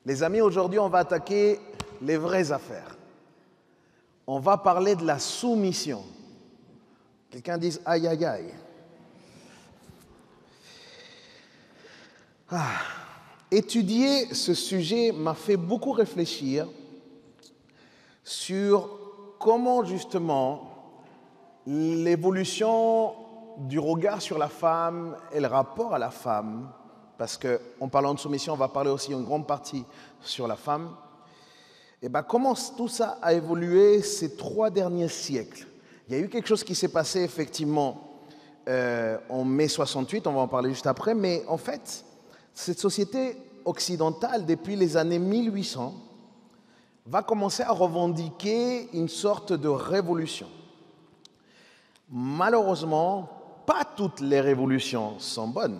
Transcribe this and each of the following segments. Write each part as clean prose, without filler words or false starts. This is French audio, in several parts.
Les amis, aujourd'hui, on va attaquer les vraies affaires. On va parler de la soumission. Quelqu'un dise aïe, aïe, aïe. Étudier ce sujet m'a fait beaucoup réfléchir sur comment justement l'évolution du regard sur la femme et le rapport à la femme, parce qu'en parlant de soumission, on va parler aussi une grande partie sur la femme, et comment tout ça a évolué ces 3 derniers siècles. Il y a eu quelque chose qui s'est passé effectivement en mai 68, on va en parler juste après, mais en fait, cette société occidentale, depuis les années 1800, va commencer à revendiquer une sorte de révolution. Malheureusement, pas toutes les révolutions sont bonnes.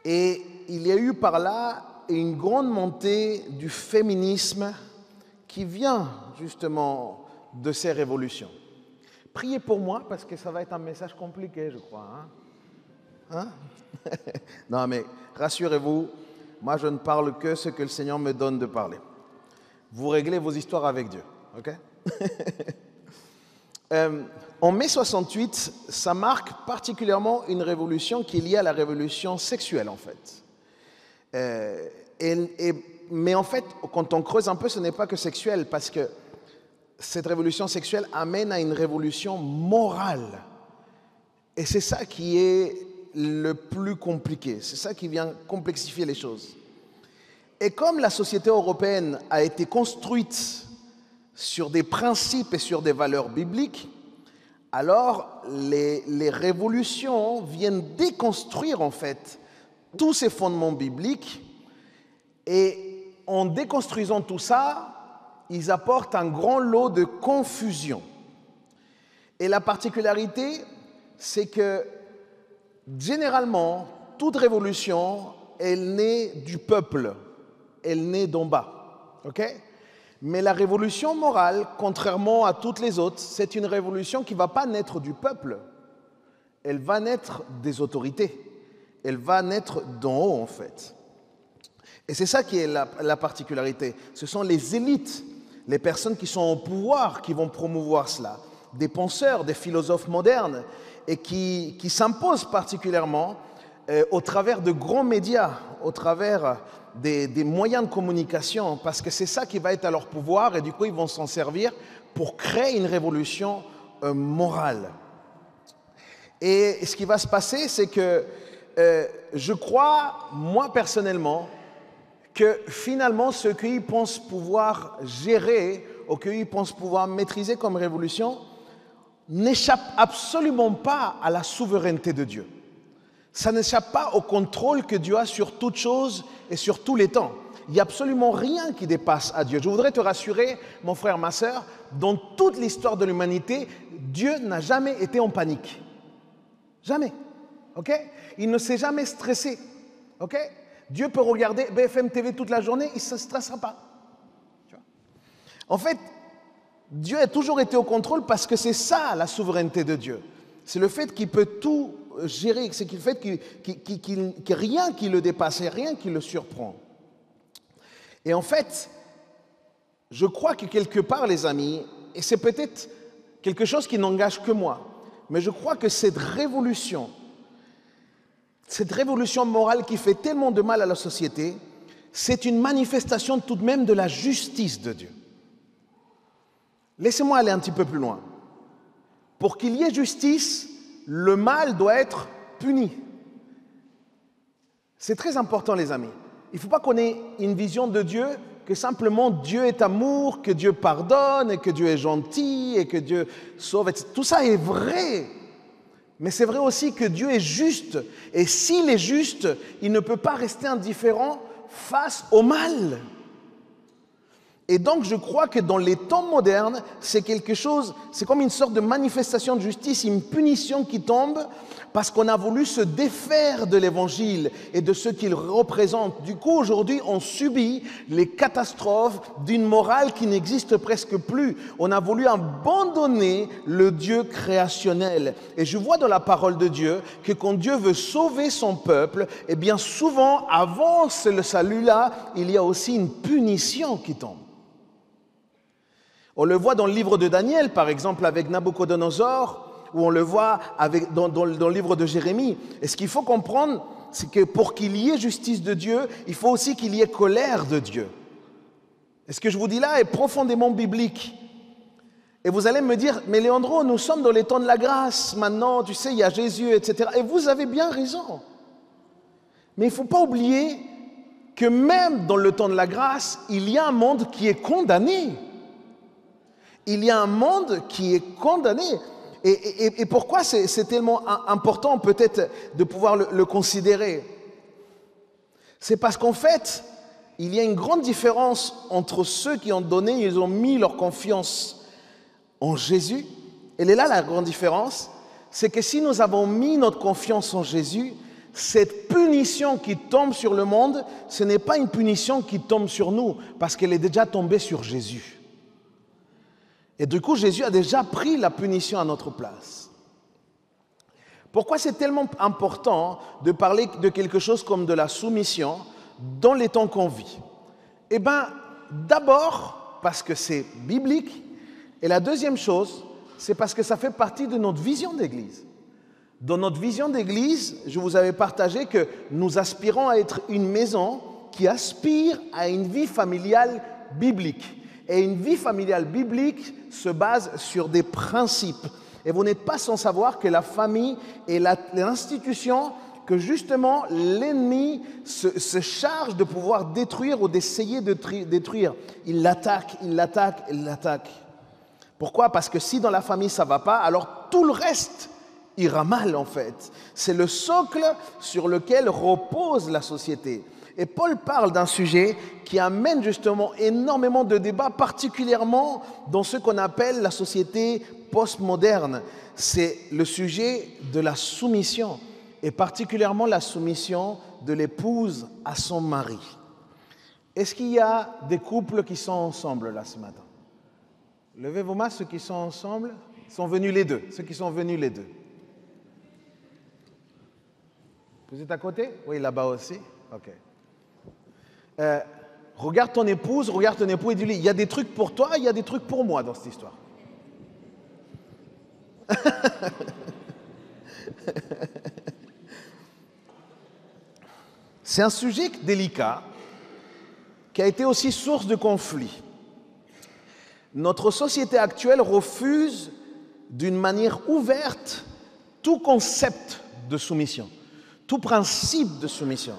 Et il y a eu par là une grande montée du féminisme qui vient justement de ces révolutions. Priez pour moi parce que ça va être un message compliqué, je crois. Non, mais rassurez-vous, moi je ne parle que ce que le Seigneur me donne de parler. Vous réglez vos histoires avec Dieu, ok? En mai 68, ça marque particulièrement une révolution qui est liée à la révolution sexuelle, en fait. Mais en fait, quand on creuse un peu, ce n'est pas que sexuel, parce que cette révolution sexuelle amène à une révolution morale. Et c'est ça qui est le plus compliqué, c'est ça qui vient complexifier les choses. Et comme la société européenne a été construite sur des principes et sur des valeurs bibliques, alors les révolutions viennent déconstruire en fait tous ces fondements bibliques, et en déconstruisant tout ça, ils apportent un grand lot de confusion. Et la particularité, c'est que généralement, toute révolution, elle naît du peuple, elle naît d'en bas, ok? Mais la révolution morale, contrairement à toutes les autres, c'est une révolution qui ne va pas naître du peuple. Elle va naître des autorités. Elle va naître d'en haut, en fait. Et c'est ça qui est la particularité. Ce sont les élites, les personnes qui sont au pouvoir qui vont promouvoir cela. Des penseurs, des philosophes modernes, et qui s'imposent particulièrement au travers de grands médias, au travers des moyens de communication, parce que c'est ça qui va être à leur pouvoir, et du coup ils vont s'en servir pour créer une révolution morale. Et ce qui va se passer, c'est que je crois, moi personnellement, que finalement ce qu'ils pensent pouvoir gérer, ou qu'ils pensent pouvoir maîtriser comme révolution, n'échappe absolument pas à la souveraineté de Dieu. Ça n'échappe pas au contrôle que Dieu a sur toutes choses et sur tous les temps. Il n'y a absolument rien qui dépasse à Dieu. Je voudrais te rassurer, mon frère, ma sœur, dans toute l'histoire de l'humanité, Dieu n'a jamais été en panique. Jamais. Ok? Il ne s'est jamais stressé. Ok? Dieu peut regarder BFM TV toute la journée, il ne se stressera pas. Tu vois? En fait, Dieu a toujours été au contrôle parce que c'est ça la souveraineté de Dieu. C'est le fait qu'il peut tout gérer, c'est le fait qu'il n'y a rien qui le dépasse, rien qui le surprend. Et en fait, je crois que quelque part, les amis, et c'est peut-être quelque chose qui n'engage que moi, mais je crois que cette révolution morale qui fait tellement de mal à la société, c'est une manifestation tout de même de la justice de Dieu. Laissez-moi aller un petit peu plus loin. Pour qu'il y ait justice, le mal doit être puni. C'est très important, les amis. Il ne faut pas qu'on ait une vision de Dieu que simplement Dieu est amour, que Dieu pardonne, et que Dieu est gentil, et que Dieu sauve, etc. Tout ça est vrai. Mais c'est vrai aussi que Dieu est juste. Et s'il est juste, il ne peut pas rester indifférent face au mal. Et donc, je crois que dans les temps modernes, c'est quelque chose, c'est comme une sorte de manifestation de justice, une punition qui tombe parce qu'on a voulu se défaire de l'Évangile et de ce qu'il représente. Du coup, aujourd'hui, on subit les catastrophes d'une morale qui n'existe presque plus. On a voulu abandonner le Dieu créationnel. Et je vois dans la parole de Dieu que quand Dieu veut sauver son peuple, eh bien souvent, avant le salut-là, il y a aussi une punition qui tombe. On le voit dans le livre de Daniel, par exemple, avec Nabuchodonosor, ou on le voit dans le livre de Jérémie. Et ce qu'il faut comprendre, c'est que pour qu'il y ait justice de Dieu, il faut aussi qu'il y ait colère de Dieu. Et ce que je vous dis là est profondément biblique. Et vous allez me dire, mais Léandro, nous sommes dans les temps de la grâce, maintenant, tu sais, il y a Jésus, etc. Et vous avez bien raison. Mais il ne faut pas oublier que même dans le temps de la grâce, il y a un monde qui est condamné. Il y a un monde qui est condamné. Et pourquoi c'est tellement important peut-être de pouvoir le considérer? C'est parce qu'en fait, il y a une grande différence entre ceux qui ont donné, ils ont mis leur confiance en Jésus. Elle est là la grande différence. C'est que si nous avons mis notre confiance en Jésus, cette punition qui tombe sur le monde, ce n'est pas une punition qui tombe sur nous, parce qu'elle est déjà tombée sur Jésus. Et du coup, Jésus a déjà pris la punition à notre place. Pourquoi c'est tellement important de parler de quelque chose comme de la soumission dans les temps qu'on vit? Eh bien, d'abord, parce que c'est biblique. Et la deuxième chose, c'est parce que ça fait partie de notre vision d'Église. Dans notre vision d'Église, je vous avais partagé que nous aspirons à être une maison qui aspire à une vie familiale biblique. Et une vie familiale biblique se base sur des principes. Et vous n'êtes pas sans savoir que la famille est l'institution que justement l'ennemi se charge de pouvoir détruire ou d'essayer de détruire. Il l'attaque, il l'attaque, il l'attaque. Pourquoi? Parce que si dans la famille ça ne va pas, alors tout le reste ira mal en fait. C'est le socle sur lequel repose la société. Et Paul parle d'un sujet qui amène justement énormément de débats, particulièrement dans ce qu'on appelle la société postmoderne. C'est le sujet de la soumission, et particulièrement la soumission de l'épouse à son mari. Est-ce qu'il y a des couples qui sont ensemble là ce matin? Levez vos mains, ceux qui sont ensemble. Sont venus les deux, ceux qui sont venus les deux. Vous êtes à côté? Oui, là-bas aussi? Ok. Regarde ton épouse, regarde ton époux et dis-lui, il y a des trucs pour toi, il y a des trucs pour moi dans cette histoire. C'est un sujet délicat qui a été aussi source de conflits. Notre société actuelle refuse d'une manière ouverte tout concept de soumission, tout principe de soumission.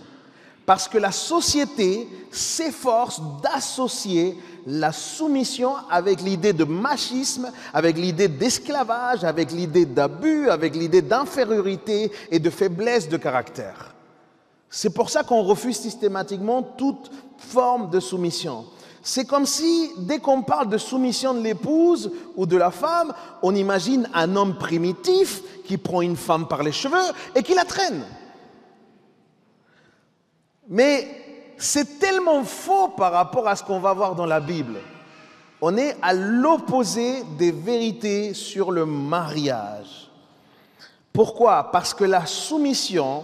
Parce que la société s'efforce d'associer la soumission avec l'idée de machisme, avec l'idée d'esclavage, avec l'idée d'abus, avec l'idée d'infériorité et de faiblesse de caractère. C'est pour ça qu'on refuse systématiquement toute forme de soumission. C'est comme si, dès qu'on parle de soumission de l'épouse ou de la femme, on imagine un homme primitif qui prend une femme par les cheveux et qui la traîne. Mais c'est tellement faux par rapport à ce qu'on va voir dans la Bible. On est à l'opposé des vérités sur le mariage. Pourquoi? Parce que la soumission,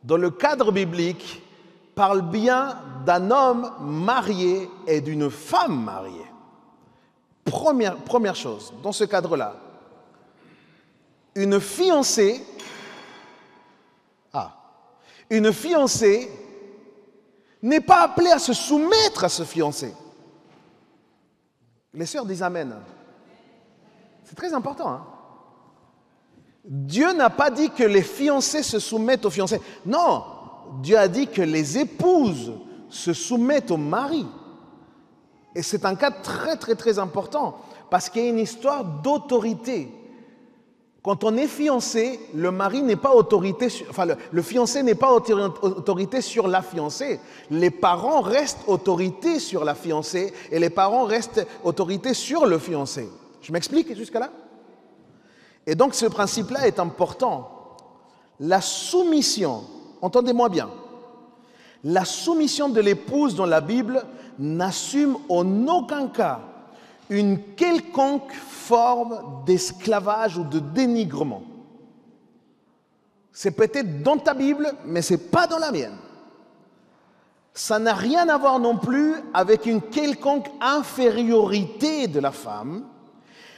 dans le cadre biblique, parle bien d'un homme marié et d'une femme mariée. Première chose, dans ce cadre-là, une fiancée n'est pas appelée à se soumettre à ce fiancé. Les sœurs disent Amen. C'est très important. Hein? Dieu n'a pas dit que les fiancés se soumettent aux fiancés. Non, Dieu a dit que les épouses se soumettent au mari. Et c'est un cas très, très, très important, parce qu'il y a une histoire d'autorité. Quand on est fiancé, le mari n'est pas autorité, le fiancé n'est pas autorité sur la fiancée. Les parents restent autorité sur la fiancée et les parents restent autorité sur le fiancé. Je m'explique jusqu'à là? Et donc ce principe-là est important. La soumission, entendez-moi bien, la soumission de l'épouse dans la Bible n'assume en aucun cas une quelconque forme d'esclavage ou de dénigrement. C'est peut-être dans ta Bible, mais ce n'est pas dans la mienne. Ça n'a rien à voir non plus avec une quelconque infériorité de la femme.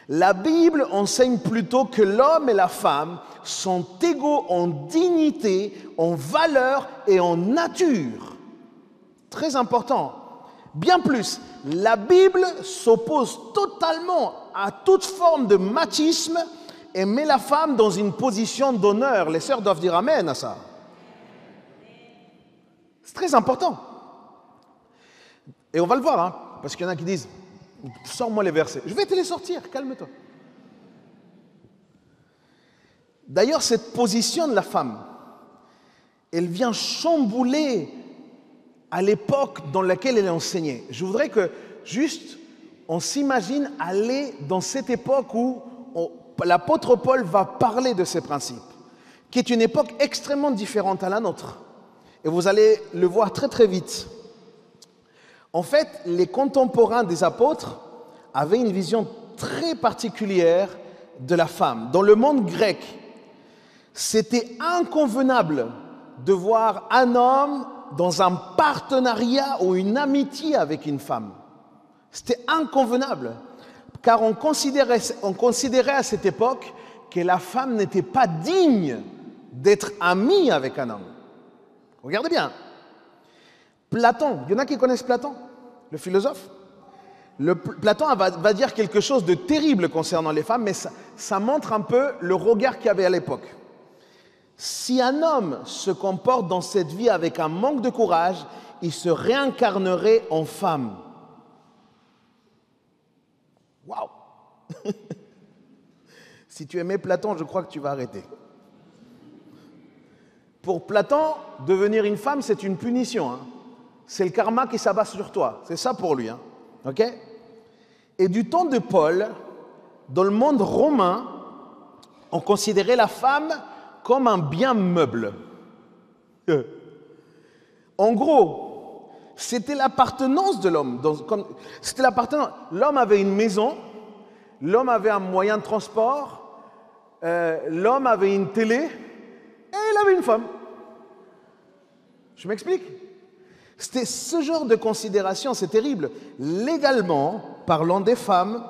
La Bible enseigne plutôt que l'homme et la femme sont égaux en dignité, en valeur et en nature. Très important. Bien plus, la Bible s'oppose totalement à toute forme de machisme et met la femme dans une position d'honneur. Les sœurs doivent dire amen à ça. C'est très important. Et on va le voir, hein, parce qu'il y en a qui disent, sors-moi les versets. Je vais te les sortir, calme-toi. D'ailleurs, cette position de la femme, elle vient chambouler à l'époque dans laquelle elle est enseignée. Je voudrais que, juste, on s'imagine aller dans cette époque où l'apôtre Paul va parler de ces principes, qui est une époque extrêmement différente à la nôtre. Et vous allez le voir très très vite. En fait, les contemporains des apôtres avaient une vision très particulière de la femme. Dans le monde grec, c'était inconvenable de voir un homme dans un partenariat ou une amitié avec une femme. C'était inconvenable, car on considérait à cette époque que la femme n'était pas digne d'être amie avec un homme. Regardez bien. Platon, il y en a qui connaissent Platon, le philosophe. Platon va dire quelque chose de terrible concernant les femmes, mais ça montre un peu le regard qu'il y avait à l'époque. Si un homme se comporte dans cette vie avec un manque de courage, il se réincarnerait en femme. Waouh! Si tu aimais Platon, je crois que tu vas arrêter. Pour Platon, devenir une femme, c'est une punition. Hein. C'est le karma qui s'abat sur toi. C'est ça pour lui. Hein. Ok? Et du temps de Paul, dans le monde romain, on considérait la femme comme un bien meuble. En gros, c'était l'appartenance de l'homme. C'était l'appartenance. L'homme avait une maison, l'homme avait un moyen de transport, l'homme avait une télé, et il avait une femme. Je m'explique? C'était ce genre de considération, c'est terrible. Légalement, parlant des femmes,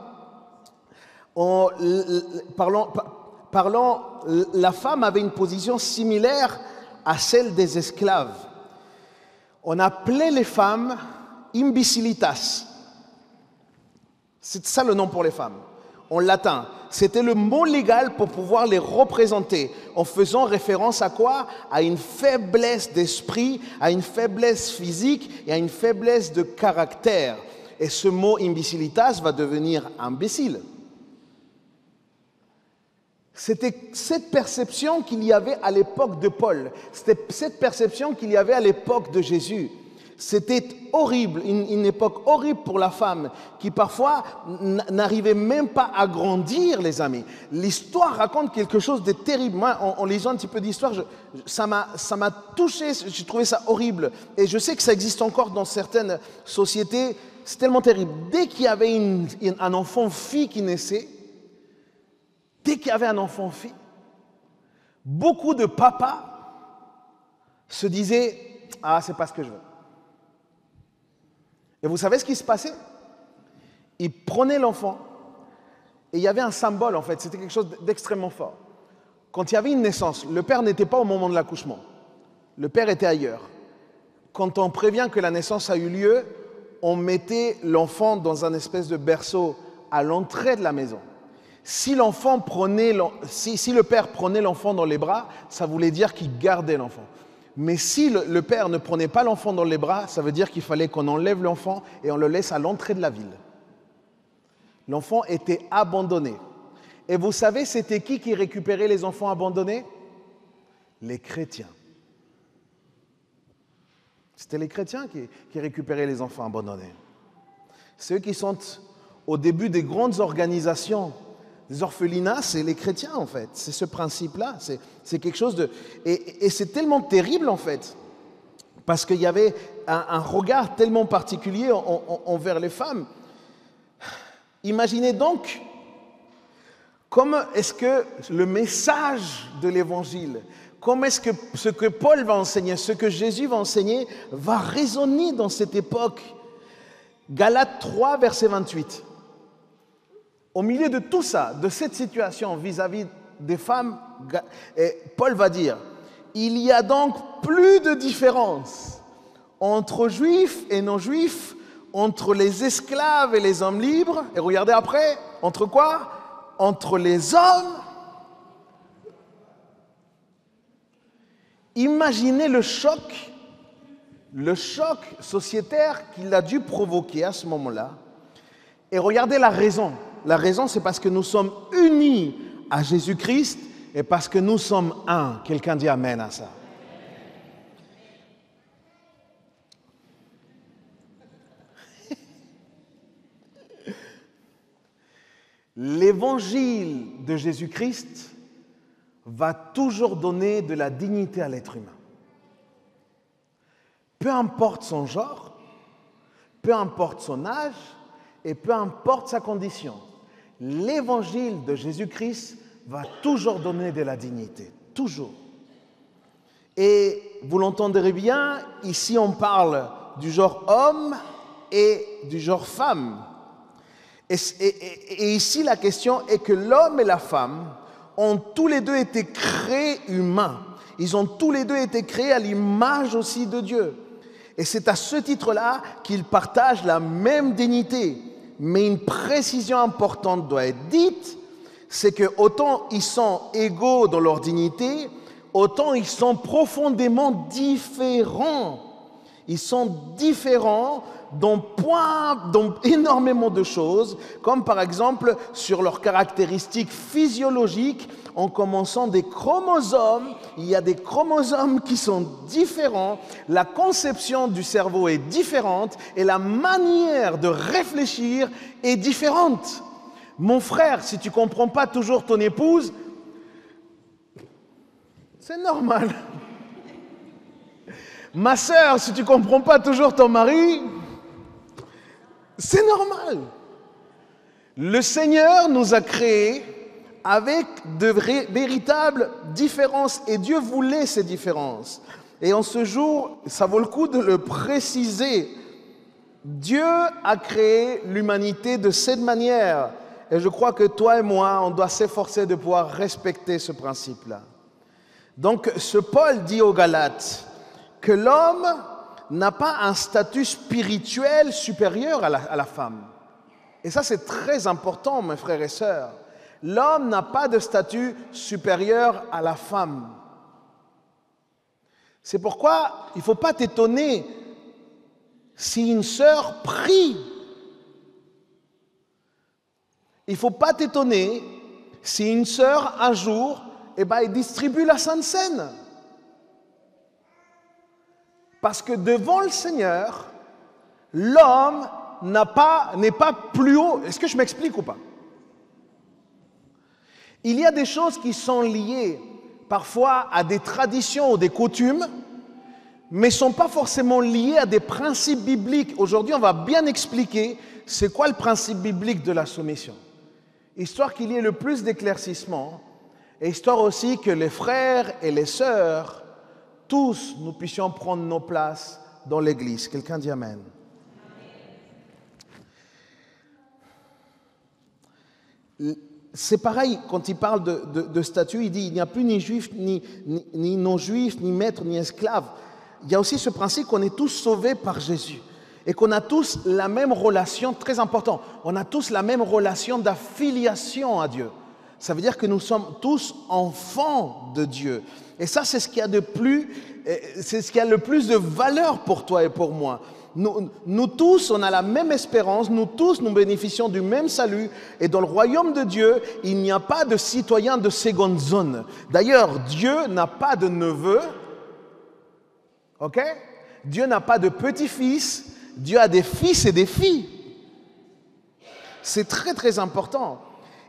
la femme avait une position similaire à celle des esclaves. On appelait les femmes imbecilitas. C'est ça le nom pour les femmes, en latin. C'était le mot légal pour pouvoir les représenter, en faisant référence à quoi? À une faiblesse d'esprit, à une faiblesse physique et à une faiblesse de caractère. Et ce mot imbecilitas va devenir imbécile. C'était cette perception qu'il y avait à l'époque de Paul. C'était cette perception qu'il y avait à l'époque de Jésus. C'était horrible, une époque horrible pour la femme qui parfois n'arrivait même pas à grandir, les amis. L'histoire raconte quelque chose de terrible. Moi, en lisant un petit peu d'histoire, ça m'a touché, j'ai trouvé ça horrible. Et je sais que ça existe encore dans certaines sociétés. C'est tellement terrible. Dès qu'il y avait un enfant-fille qui naissait, beaucoup de papas se disaient « Ah, c'est pas ce que je veux ». Et vous savez ce qui se passait? Ils prenaient l'enfant et il y avait un symbole en fait, c'était quelque chose d'extrêmement fort. Quand il y avait une naissance, le père n'était pas au moment de l'accouchement, le père était ailleurs. Quand on prévient que la naissance a eu lieu, on mettait l'enfant dans un espèce de berceau à l'entrée de la maison. Si le père prenait l'enfant dans les bras, ça voulait dire qu'il gardait l'enfant. Mais si le père ne prenait pas l'enfant dans les bras, ça veut dire qu'il fallait qu'on enlève l'enfant et on le laisse à l'entrée de la ville. L'enfant était abandonné. Et vous savez, c'était qui récupérait les enfants abandonnés? Les chrétiens. C'était les chrétiens qui récupéraient les enfants abandonnés. Ceux qui sont au début des grandes organisations, des orphelinats, c'est les chrétiens en fait. C'est ce principe-là. C'est quelque chose de... Et c'est tellement terrible en fait. Parce qu'il y avait un regard tellement particulier envers les femmes. Imaginez donc comment est-ce que le message de l'Évangile, comment est-ce que ce que Paul va enseigner, ce que Jésus va enseigner, va résonner dans cette époque. Galates 3, verset 28. Au milieu de tout ça, de cette situation vis-à-vis des femmes, Paul va dire, il y a donc plus de différence entre juifs et non-juifs, entre les esclaves et les hommes libres. Et regardez après, entre quoi? Entre les hommes. Imaginez le choc sociétaire qu'il a dû provoquer à ce moment-là. Et regardez la raison. La raison, c'est parce que nous sommes unis à Jésus-Christ et parce que nous sommes un. Quelqu'un dit amen à ça. L'évangile de Jésus-Christ va toujours donner de la dignité à l'être humain. Peu importe son genre, peu importe son âge et peu importe sa condition, l'évangile de Jésus-Christ va toujours donner de la dignité, toujours. Et vous l'entendrez bien, ici on parle du genre homme et du genre femme. Et ici la question est que l'homme et la femme ont tous les deux été créés humains. Ils ont tous les deux été créés à l'image aussi de Dieu. Et c'est à ce titre-là qu'ils partagent la même dignité. Mais une précision importante doit être dite, c'est que autant ils sont égaux dans leur dignité, autant ils sont profondément différents. Ils sont différents dans énormément de choses, comme par exemple sur leurs caractéristiques physiologiques, en commençant des chromosomes. Il y a des chromosomes qui sont différents, la conception du cerveau est différente et la manière de réfléchir est différente. Mon frère, si tu ne comprends pas toujours ton épouse, c'est normal. Ma sœur, si tu ne comprends pas toujours ton mari, c'est normal. Le Seigneur nous a créés avec de véritables différences et Dieu voulait ces différences. Et en ce jour, ça vaut le coup de le préciser. Dieu a créé l'humanité de cette manière. Et je crois que toi et moi, on doit s'efforcer de pouvoir respecter ce principe-là. Donc, ce Paul dit aux Galates que l'homme n'a pas un statut spirituel supérieur à la femme. Et ça, c'est très important, mes frères et sœurs. L'homme n'a pas de statut supérieur à la femme. C'est pourquoi il ne faut pas t'étonner si une sœur prie. Il ne faut pas t'étonner si une sœur, un jour, elle distribue la Sainte Seine. Parce que devant le Seigneur, l'homme n'est pas plus haut. Est-ce que je m'explique ou pas? Il y a des choses qui sont liées parfois à des traditions ou des coutumes, mais ne sont pas forcément liées à des principes bibliques. Aujourd'hui, on va bien expliquer c'est quoi le principe biblique de la soumission. Histoire qu'il y ait le plus d'éclaircissement, et histoire aussi que les frères et les sœurs, tous, nous puissions prendre nos places dans l'Église. Quelqu'un dit Amen. C'est pareil, quand il parle de statut, il dit il n'y a plus ni juif, ni non-juif, ni maître, ni esclave. Il y a aussi ce principe qu'on est tous sauvés par Jésus et qu'on a tous la même relation, très important, on a tous la même relation d'affiliation à Dieu. Ça veut dire que nous sommes tous enfants de Dieu. Et ça, c'est ce qui a le plus de valeur pour toi et pour moi. Nous tous, on a la même espérance, nous tous, nous bénéficions du même salut. Et dans le royaume de Dieu, il n'y a pas de citoyens de seconde zone. D'ailleurs, Dieu n'a pas de neveu, ok? Dieu n'a pas de petits-fils, Dieu a des fils et des filles. C'est très très important.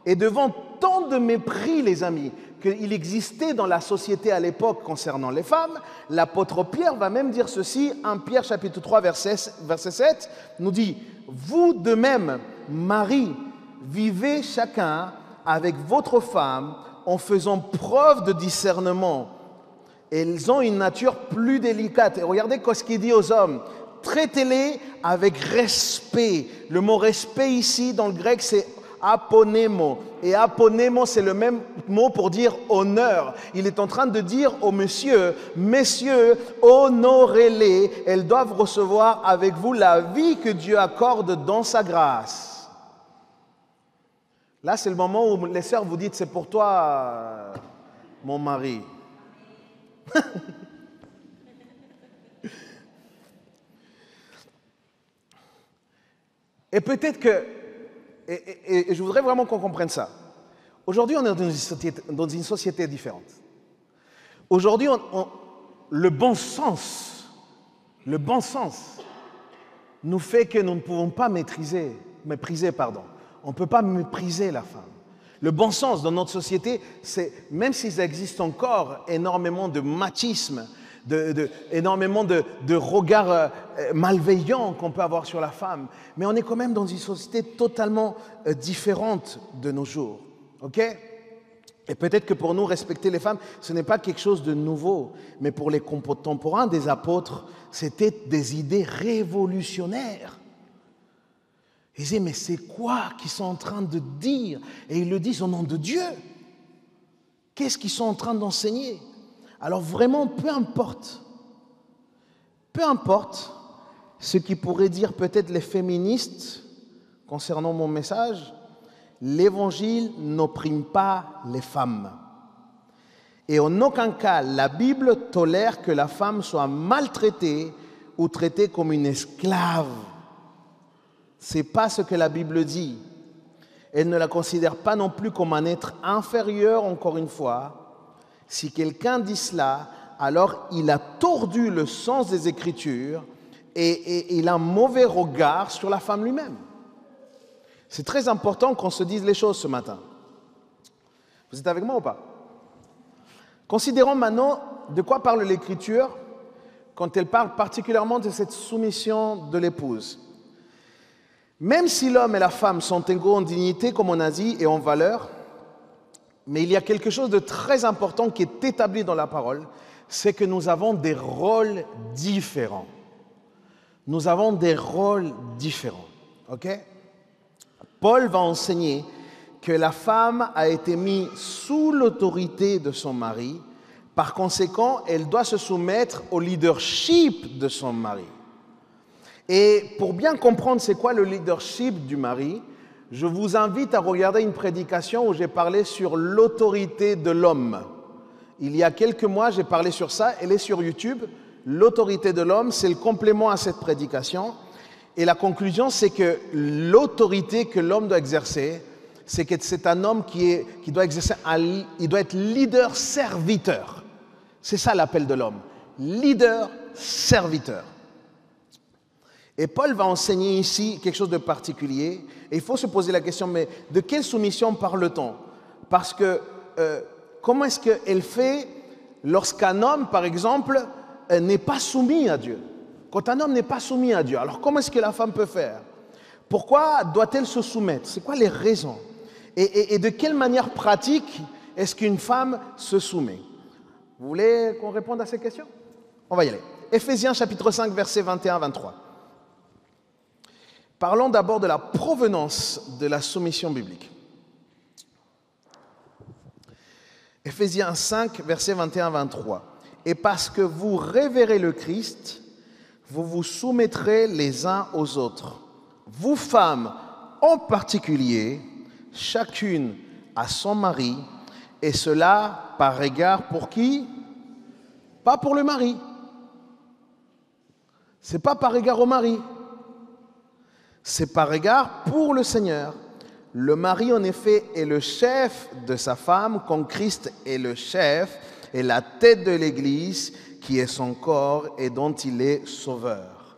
Et devant tant de mépris, les amis, qu'il existait dans la société à l'époque concernant les femmes, l'apôtre Pierre va même dire ceci, 1 Pierre chapitre 3 verset 7, nous dit « Vous de même, Marie, vivez chacun avec votre femme en faisant preuve de discernement. Elles ont une nature plus délicate. » Et regardez ce qu'il dit aux hommes. Traitez-les avec respect. Le mot respect ici, dans le grec, c'est aponemo. Et aponemo, c'est le même mot pour dire honneur. Il est en train de dire aux messieurs, honorez-les. Elles doivent recevoir avec vous la vie que Dieu accorde dans sa grâce. Là, c'est le moment où les sœurs vous dites, c'est pour toi, mon mari. Et peut-être que, et je voudrais vraiment qu'on comprenne ça. Aujourd'hui, on est dans une société différente. Aujourd'hui, le bon sens nous fait que nous ne pouvons pas mépriser. On ne peut pas mépriser la femme. Le bon sens dans notre société, c'est, même s'il existe encore énormément de machisme, énormément de regards malveillants qu'on peut avoir sur la femme, mais on est quand même dans une société totalement différente de nos jours. Ok ? Et peut-être que pour nous, respecter les femmes, ce n'est pas quelque chose de nouveau, mais pour les contemporains des apôtres, c'était des idées révolutionnaires. Ils disaient, mais c'est quoi qu'ils sont en train de dire? Et ils le disent au nom de Dieu. Qu'est-ce qu'ils sont en train d'enseigner? Alors vraiment, peu importe ce qui pourraient dire peut-être les féministes concernant mon message, l'Évangile n'opprime pas les femmes. Et en aucun cas, la Bible tolère que la femme soit maltraitée ou traitée comme une esclave. Ce n'est pas ce que la Bible dit. Elle ne la considère pas non plus comme un être inférieur, encore une fois. Si quelqu'un dit cela, alors il a tordu le sens des Écritures et il a un mauvais regard sur la femme lui-même. C'est très important qu'on se dise les choses ce matin. Vous êtes avec moi ou pas? Considérons maintenant de quoi parle l'Écriture quand elle parle particulièrement de cette soumission de l'épouse. Même si l'homme et la femme sont égaux en dignité, comme on a dit, et en valeur, mais il y a quelque chose de très important qui est établi dans la parole, c'est que nous avons des rôles différents. Nous avons des rôles différents. Ok? Paul va enseigner que la femme a été mise sous l'autorité de son mari. Par conséquent, elle doit se soumettre au leadership de son mari. Et pour bien comprendre c'est quoi le leadership du mari, je vous invite à regarder une prédication où j'ai parlé sur l'autorité de l'homme. Il y a quelques mois, j'ai parlé sur ça, elle est sur YouTube. L'autorité de l'homme, c'est le complément à cette prédication. Et la conclusion, c'est que l'autorité que l'homme doit exercer, c'est que c'est un homme qui doit exercer, il doit être leader-serviteur. C'est ça l'appel de l'homme. Leader-serviteur. Et Paul va enseigner ici quelque chose de particulier. Et il faut se poser la question, mais de quelle soumission parle-t-on? Parce que comment est-ce qu'elle fait lorsqu'un homme, par exemple, n'est pas soumis à Dieu? Quand un homme n'est pas soumis à Dieu, alors comment est-ce que la femme peut faire? Pourquoi doit-elle se soumettre? C'est quoi les raisons? Et de quelle manière pratique est-ce qu'une femme se soumet? Vous voulez qu'on réponde à ces questions? On va y aller. Éphésiens chapitre 5, versets 21-23. Parlons d'abord de la provenance de la soumission biblique. Éphésiens 5, versets 21-23. Et parce que vous révérez le Christ, vous vous soumettrez les uns aux autres. Vous femmes en particulier, chacune à son mari, et cela par égard pour qui? Pas pour le mari. Ce n'est pas par égard au mari. C'est par égard pour le Seigneur. Le mari, en effet, est le chef de sa femme, comme Christ est le chef et la tête de l'Église, qui est son corps et dont il est sauveur.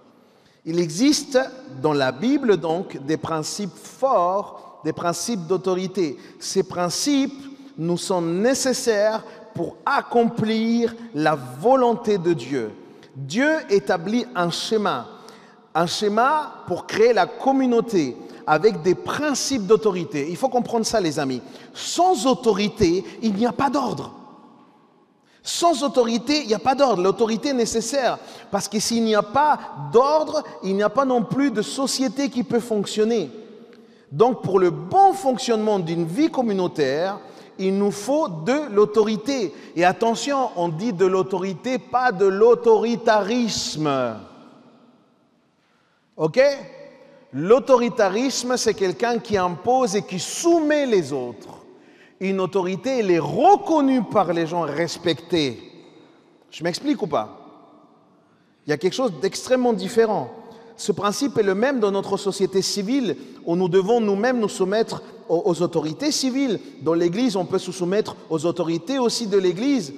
Il existe dans la Bible, donc, des principes forts, des principes d'autorité. Ces principes nous sont nécessaires pour accomplir la volonté de Dieu. Dieu établit un schéma pour créer la communauté avec des principes d'autorité. Il faut comprendre ça, les amis. Sans autorité, il n'y a pas d'ordre. Sans autorité, il n'y a pas d'ordre. L'autorité est nécessaire parce que s'il n'y a pas d'ordre, il n'y a pas non plus de société qui peut fonctionner. Donc, pour le bon fonctionnement d'une vie communautaire, il nous faut de l'autorité. Et attention, on dit de l'autorité, pas de l'autoritarisme. OK? L'autoritarisme, c'est quelqu'un qui impose et qui soumet les autres. Une autorité, elle est reconnue par les gens, respectée. Je m'explique ou pas? Il y a quelque chose d'extrêmement différent. Ce principe est le même dans notre société civile, où nous devons nous-mêmes nous soumettre aux autorités civiles. Dans l'Église, on peut se soumettre aux autorités aussi de l'Église,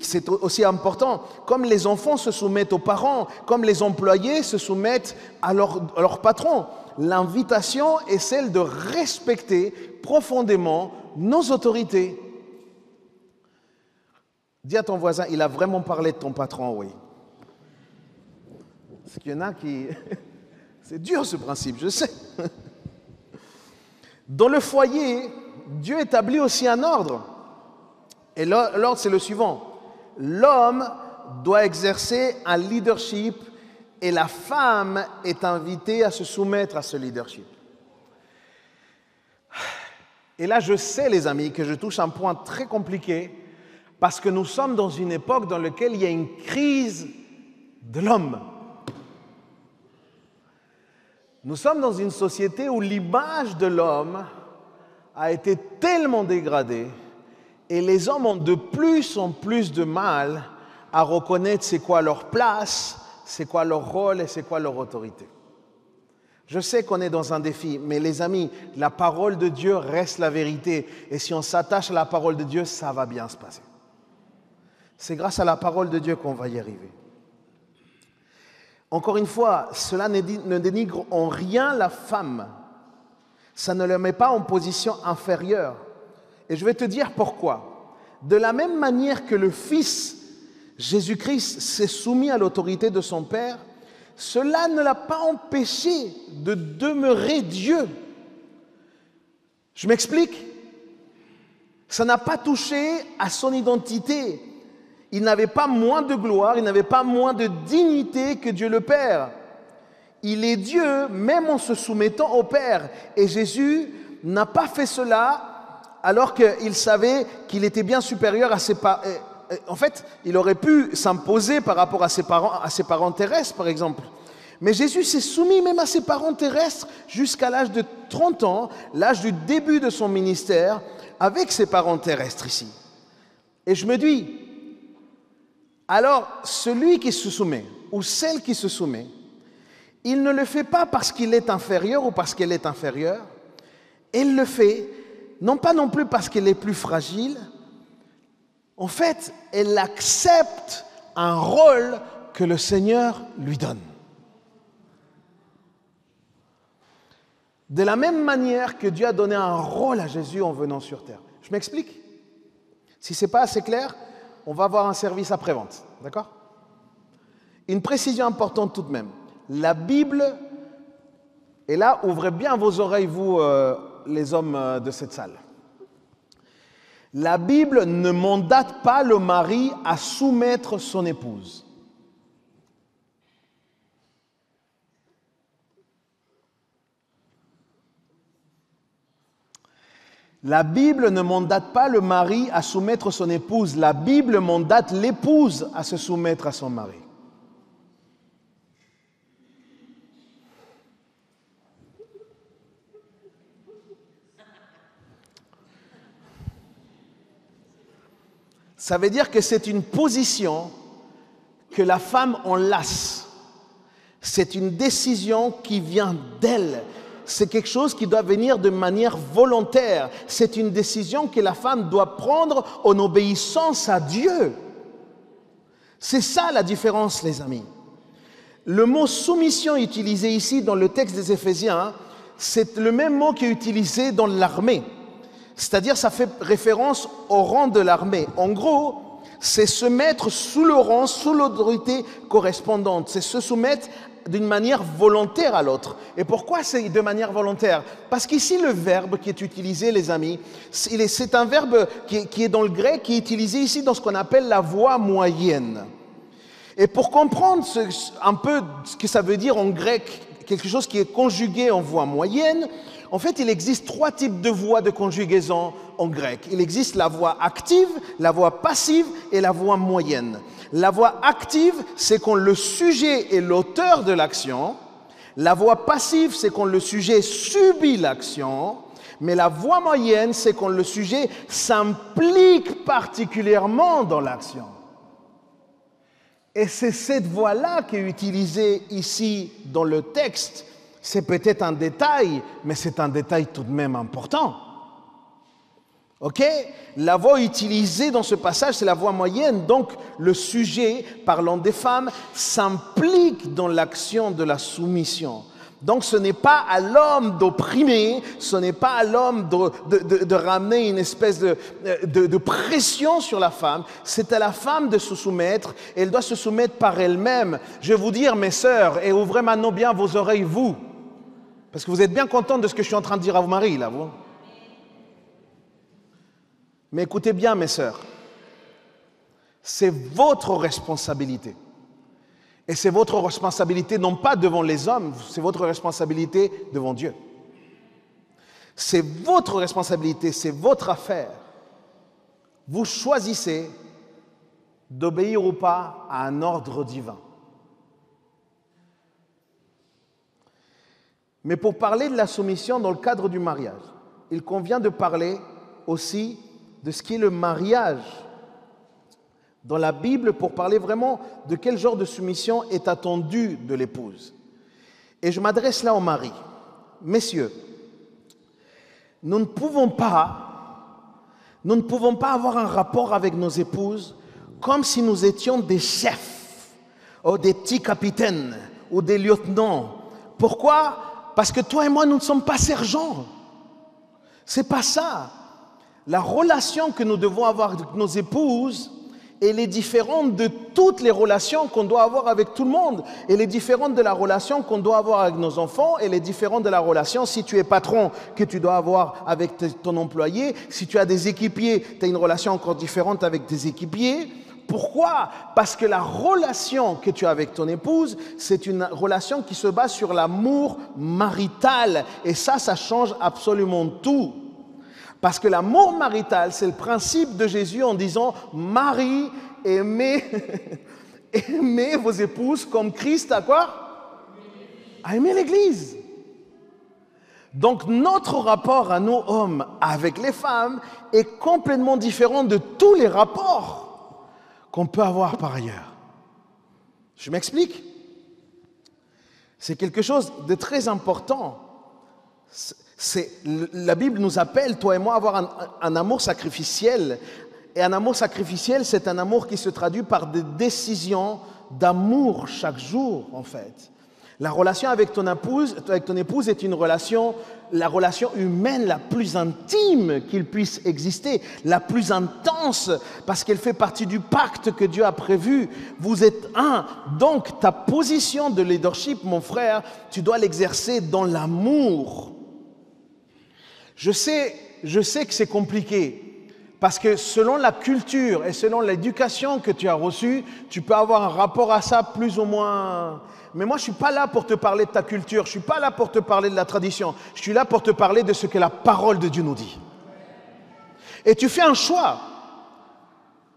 c'est aussi important. Comme les enfants se soumettent aux parents, comme les employés se soumettent à leur patron. L'invitation est celle de respecter profondément nos autorités. Dis à ton voisin, il a vraiment parlé de ton patron, oui. Parce qu'il y en a qui... C'est dur ce principe, je sais. Dans le foyer, Dieu établit aussi un ordre. Et l'ordre, c'est le suivant. L'homme doit exercer un leadership et la femme est invitée à se soumettre à ce leadership. Et là, je sais, les amis, que je touche un point très compliqué parce que nous sommes dans une époque dans laquelle il y a une crise de l'homme. Nous sommes dans une société où l'image de l'homme a été tellement dégradée et les hommes ont de plus en plus de mal à reconnaître c'est quoi leur place, c'est quoi leur rôle et c'est quoi leur autorité. Je sais qu'on est dans un défi, mais les amis, la parole de Dieu reste la vérité. Et si on s'attache à la parole de Dieu, ça va bien se passer. C'est grâce à la parole de Dieu qu'on va y arriver. Encore une fois, cela ne dénigre en rien la femme. Ça ne la met pas en position inférieure. Et je vais te dire pourquoi. De la même manière que le Fils, Jésus-Christ, s'est soumis à l'autorité de son Père, cela ne l'a pas empêché de demeurer Dieu. Je m'explique. Ça n'a pas touché à son identité. Il n'avait pas moins de gloire, il n'avait pas moins de dignité que Dieu le Père. Il est Dieu même en se soumettant au Père. Et Jésus n'a pas fait cela alors qu'il savait qu'il était bien supérieur à ses parents. En fait, il aurait pu s'imposer par rapport à ses parents terrestres, par exemple. Mais Jésus s'est soumis même à ses parents terrestres jusqu'à l'âge de 30 ans, l'âge du début de son ministère, avec ses parents terrestres ici. Et je me dis, alors celui qui se soumet, ou celle qui se soumet, il ne le fait pas parce qu'il est inférieur ou parce qu'elle est inférieure. Elle le fait, non pas non plus parce qu'elle est plus fragile. En fait, elle accepte un rôle que le Seigneur lui donne. De la même manière que Dieu a donné un rôle à Jésus en venant sur terre. Je m'explique? Si ce n'est pas assez clair, on va avoir un service après-vente. D'accord? Une précision importante tout de même. La Bible, et là, ouvrez bien vos oreilles, vous, les hommes de cette salle. La Bible ne mandate pas le mari à soumettre son épouse. La Bible ne mandate pas le mari à soumettre son épouse. La Bible mandate l'épouse à se soumettre à son mari. Ça veut dire que c'est une position que la femme enlace. C'est une décision qui vient d'elle. C'est quelque chose qui doit venir de manière volontaire. C'est une décision que la femme doit prendre en obéissance à Dieu. C'est ça la différence, les amis. Le mot soumission utilisé ici dans le texte des Éphésiens, c'est le même mot qui est utilisé dans l'armée. C'est-à-dire, ça fait référence au rang de l'armée. En gros, c'est se mettre sous le rang, sous l'autorité correspondante. C'est se soumettre d'une manière volontaire à l'autre. Et pourquoi c'est de manière volontaire? Parce qu'ici, le verbe qui est utilisé, les amis, c'est un verbe qui est dans le grec, qui est utilisé ici dans ce qu'on appelle la voix moyenne. Et pour comprendre un peu ce que ça veut dire en grec, quelque chose qui est conjugué en voix moyenne, en fait, il existe 3 types de voix de conjugaison en grec. Il existe la voix active, la voix passive et la voix moyenne. La voix active, c'est quand le sujet est l'auteur de l'action. La voix passive, c'est quand le sujet subit l'action. Mais la voix moyenne, c'est quand le sujet s'implique particulièrement dans l'action. Et c'est cette voix-là qui est utilisée ici dans le texte. C'est peut-être un détail, mais c'est un détail tout de même important. Ok? La voix utilisée dans ce passage, c'est la voix moyenne. Donc, le sujet, parlant des femmes, s'implique dans l'action de la soumission. Donc, ce n'est pas à l'homme d'opprimer, ce n'est pas à l'homme de ramener une espèce de pression sur la femme. C'est à la femme de se soumettre, et elle doit se soumettre par elle-même. Je vais vous dire, mes sœurs, et ouvrez maintenant bien vos oreilles, vous, parce que vous êtes bien contents de ce que je suis en train de dire à vos maris, là, vous. Mais écoutez bien, mes sœurs, c'est votre responsabilité. Et c'est votre responsabilité, non pas devant les hommes, c'est votre responsabilité devant Dieu. C'est votre responsabilité, c'est votre affaire. Vous choisissez d'obéir ou pas à un ordre divin. Mais pour parler de la soumission dans le cadre du mariage, il convient de parler aussi de ce qu'est le mariage dans la Bible pour parler vraiment de quel genre de soumission est attendu de l'épouse. Et je m'adresse là aux maris. Messieurs, nous ne pouvons pas avoir un rapport avec nos épouses comme si nous étions des chefs, ou des petits capitaines, ou des lieutenants. Pourquoi? Parce que toi et moi, nous ne sommes pas sergents. C'est pas ça. La relation que nous devons avoir avec nos épouses, elle est différente de toutes les relations qu'on doit avoir avec tout le monde. Elle est différente de la relation qu'on doit avoir avec nos enfants. Elle est différente de la relation, si tu es patron, que tu dois avoir avec ton employé. Si tu as des équipiers, tu as une relation encore différente avec tes équipiers. Pourquoi? Parce que la relation que tu as avec ton épouse, c'est une relation qui se base sur l'amour marital. Et ça change absolument tout. Parce que l'amour marital, c'est le principe de Jésus en disant « Marie, aimez vos épouses comme Christ a quoi? A aimé l'Église. » Donc notre rapport à nos hommes avec les femmes est complètement différent de tous les rapports qu'on peut avoir par ailleurs. Je m'explique? C'est quelque chose de très important. La Bible nous appelle, toi et moi, à avoir un amour sacrificiel. Et un amour sacrificiel, c'est un amour qui se traduit par des décisions d'amour chaque jour, en fait. La relation avec ton épouse est la relation humaine la plus intime qu'il puisse exister, la plus intense, parce qu'elle fait partie du pacte que Dieu a prévu. Vous êtes un. Donc, ta position de leadership, mon frère, tu dois l'exercer dans l'amour. Je sais que c'est compliqué, parce que selon la culture et selon l'éducation que tu as reçue, tu peux avoir un rapport à ça plus ou moins. Mais moi, je ne suis pas là pour te parler de ta culture, je ne suis pas là pour te parler de la tradition, je suis là pour te parler de ce que la parole de Dieu nous dit. Et tu fais un choix.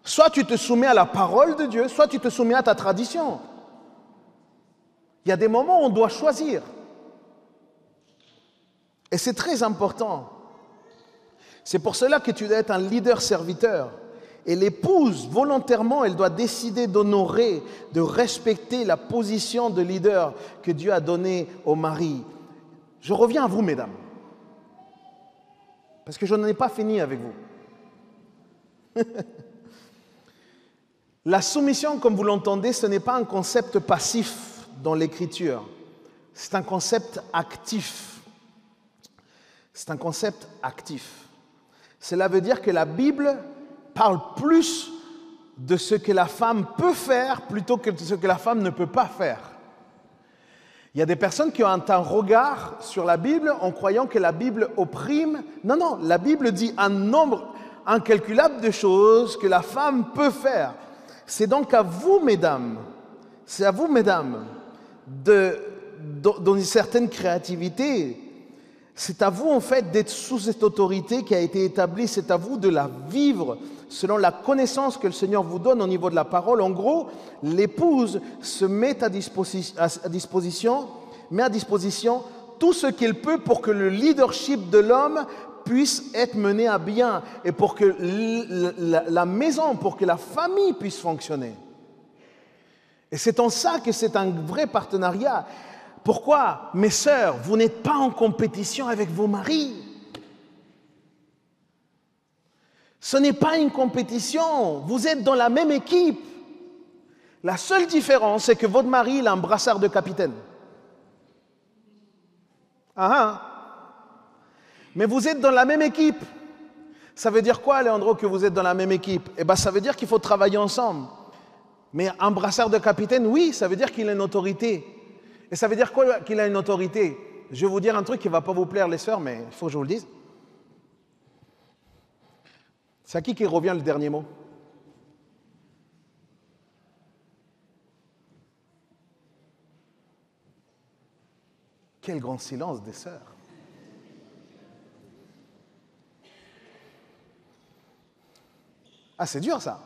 Soit tu te soumets à la parole de Dieu, soit tu te soumets à ta tradition. Il y a des moments où on doit choisir. Et c'est très important. C'est pour cela que tu dois être un leader serviteur. Et l'épouse, volontairement, elle doit décider d'honorer, de respecter la position de leader que Dieu a donnée au mari. Je reviens à vous, mesdames, parce que je n'en ai pas fini avec vous. La soumission, comme vous l'entendez, ce n'est pas un concept passif dans l'Écriture. C'est un concept actif. C'est un concept actif. Cela veut dire que la Bible parle plus de ce que la femme peut faire plutôt que de ce que la femme ne peut pas faire. Il y a des personnes qui ont un regard sur la Bible en croyant que la Bible opprime. Non, non, la Bible dit un nombre incalculable de choses que la femme peut faire. C'est donc à vous, mesdames, dans une certaine créativité. C'est à vous, en fait, d'être sous cette autorité qui a été établie. C'est à vous de la vivre selon la connaissance que le Seigneur vous donne au niveau de la parole. En gros, l'épouse se met à disposition tout ce qu'elle peut pour que le leadership de l'homme puisse être mené à bien et pour que la maison, pour que la famille puisse fonctionner. Et c'est en ça que c'est un vrai partenariat. Pourquoi, mes sœurs, vous n'êtes pas en compétition avec vos maris? Ce n'est pas une compétition, vous êtes dans la même équipe. La seule différence, c'est que votre mari il a un brassard de capitaine. Mais vous êtes dans la même équipe. Ça veut dire quoi, Léandro, que vous êtes dans la même équipe? Eh bien, ça veut dire qu'il faut travailler ensemble. Mais un brassard de capitaine, oui, ça veut dire qu'il a une autorité. Et ça veut dire quoi qu'il a une autorité? Je vais vous dire un truc qui ne va pas vous plaire, les sœurs, mais il faut que je vous le dise. C'est à qui revient le dernier mot? Quel grand silence des sœurs. Ah, c'est dur ça.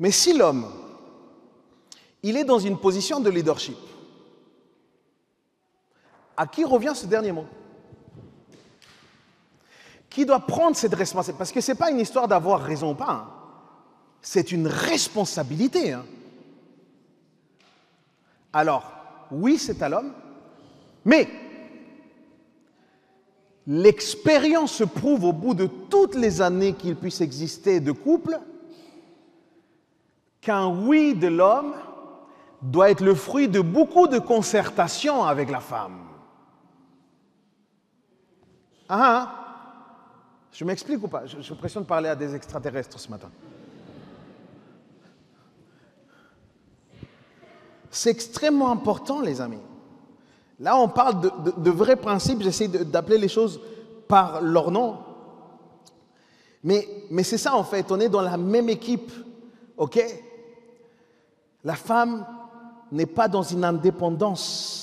Mais si l'homme, il est dans une position de leadership, à qui revient ce dernier mot? Qui doit prendre cette responsabilité? Parce que ce n'est pas une histoire d'avoir raison ou pas. Hein. C'est une responsabilité. Hein. Alors, oui, c'est à l'homme, mais l'expérience prouve au bout de toutes les années qu'il puisse exister de couple qu'un oui de l'homme doit être le fruit de beaucoup de concertations avec la femme. Je m'explique ou pas? J'ai l'impression de parler à des extraterrestres ce matin. C'est extrêmement important, les amis. Là, on parle de vrais principes. J'essaie d'appeler les choses par leur nom. Mais c'est ça, en fait. On est dans la même équipe. OK? La femme n'est pas dans une indépendance.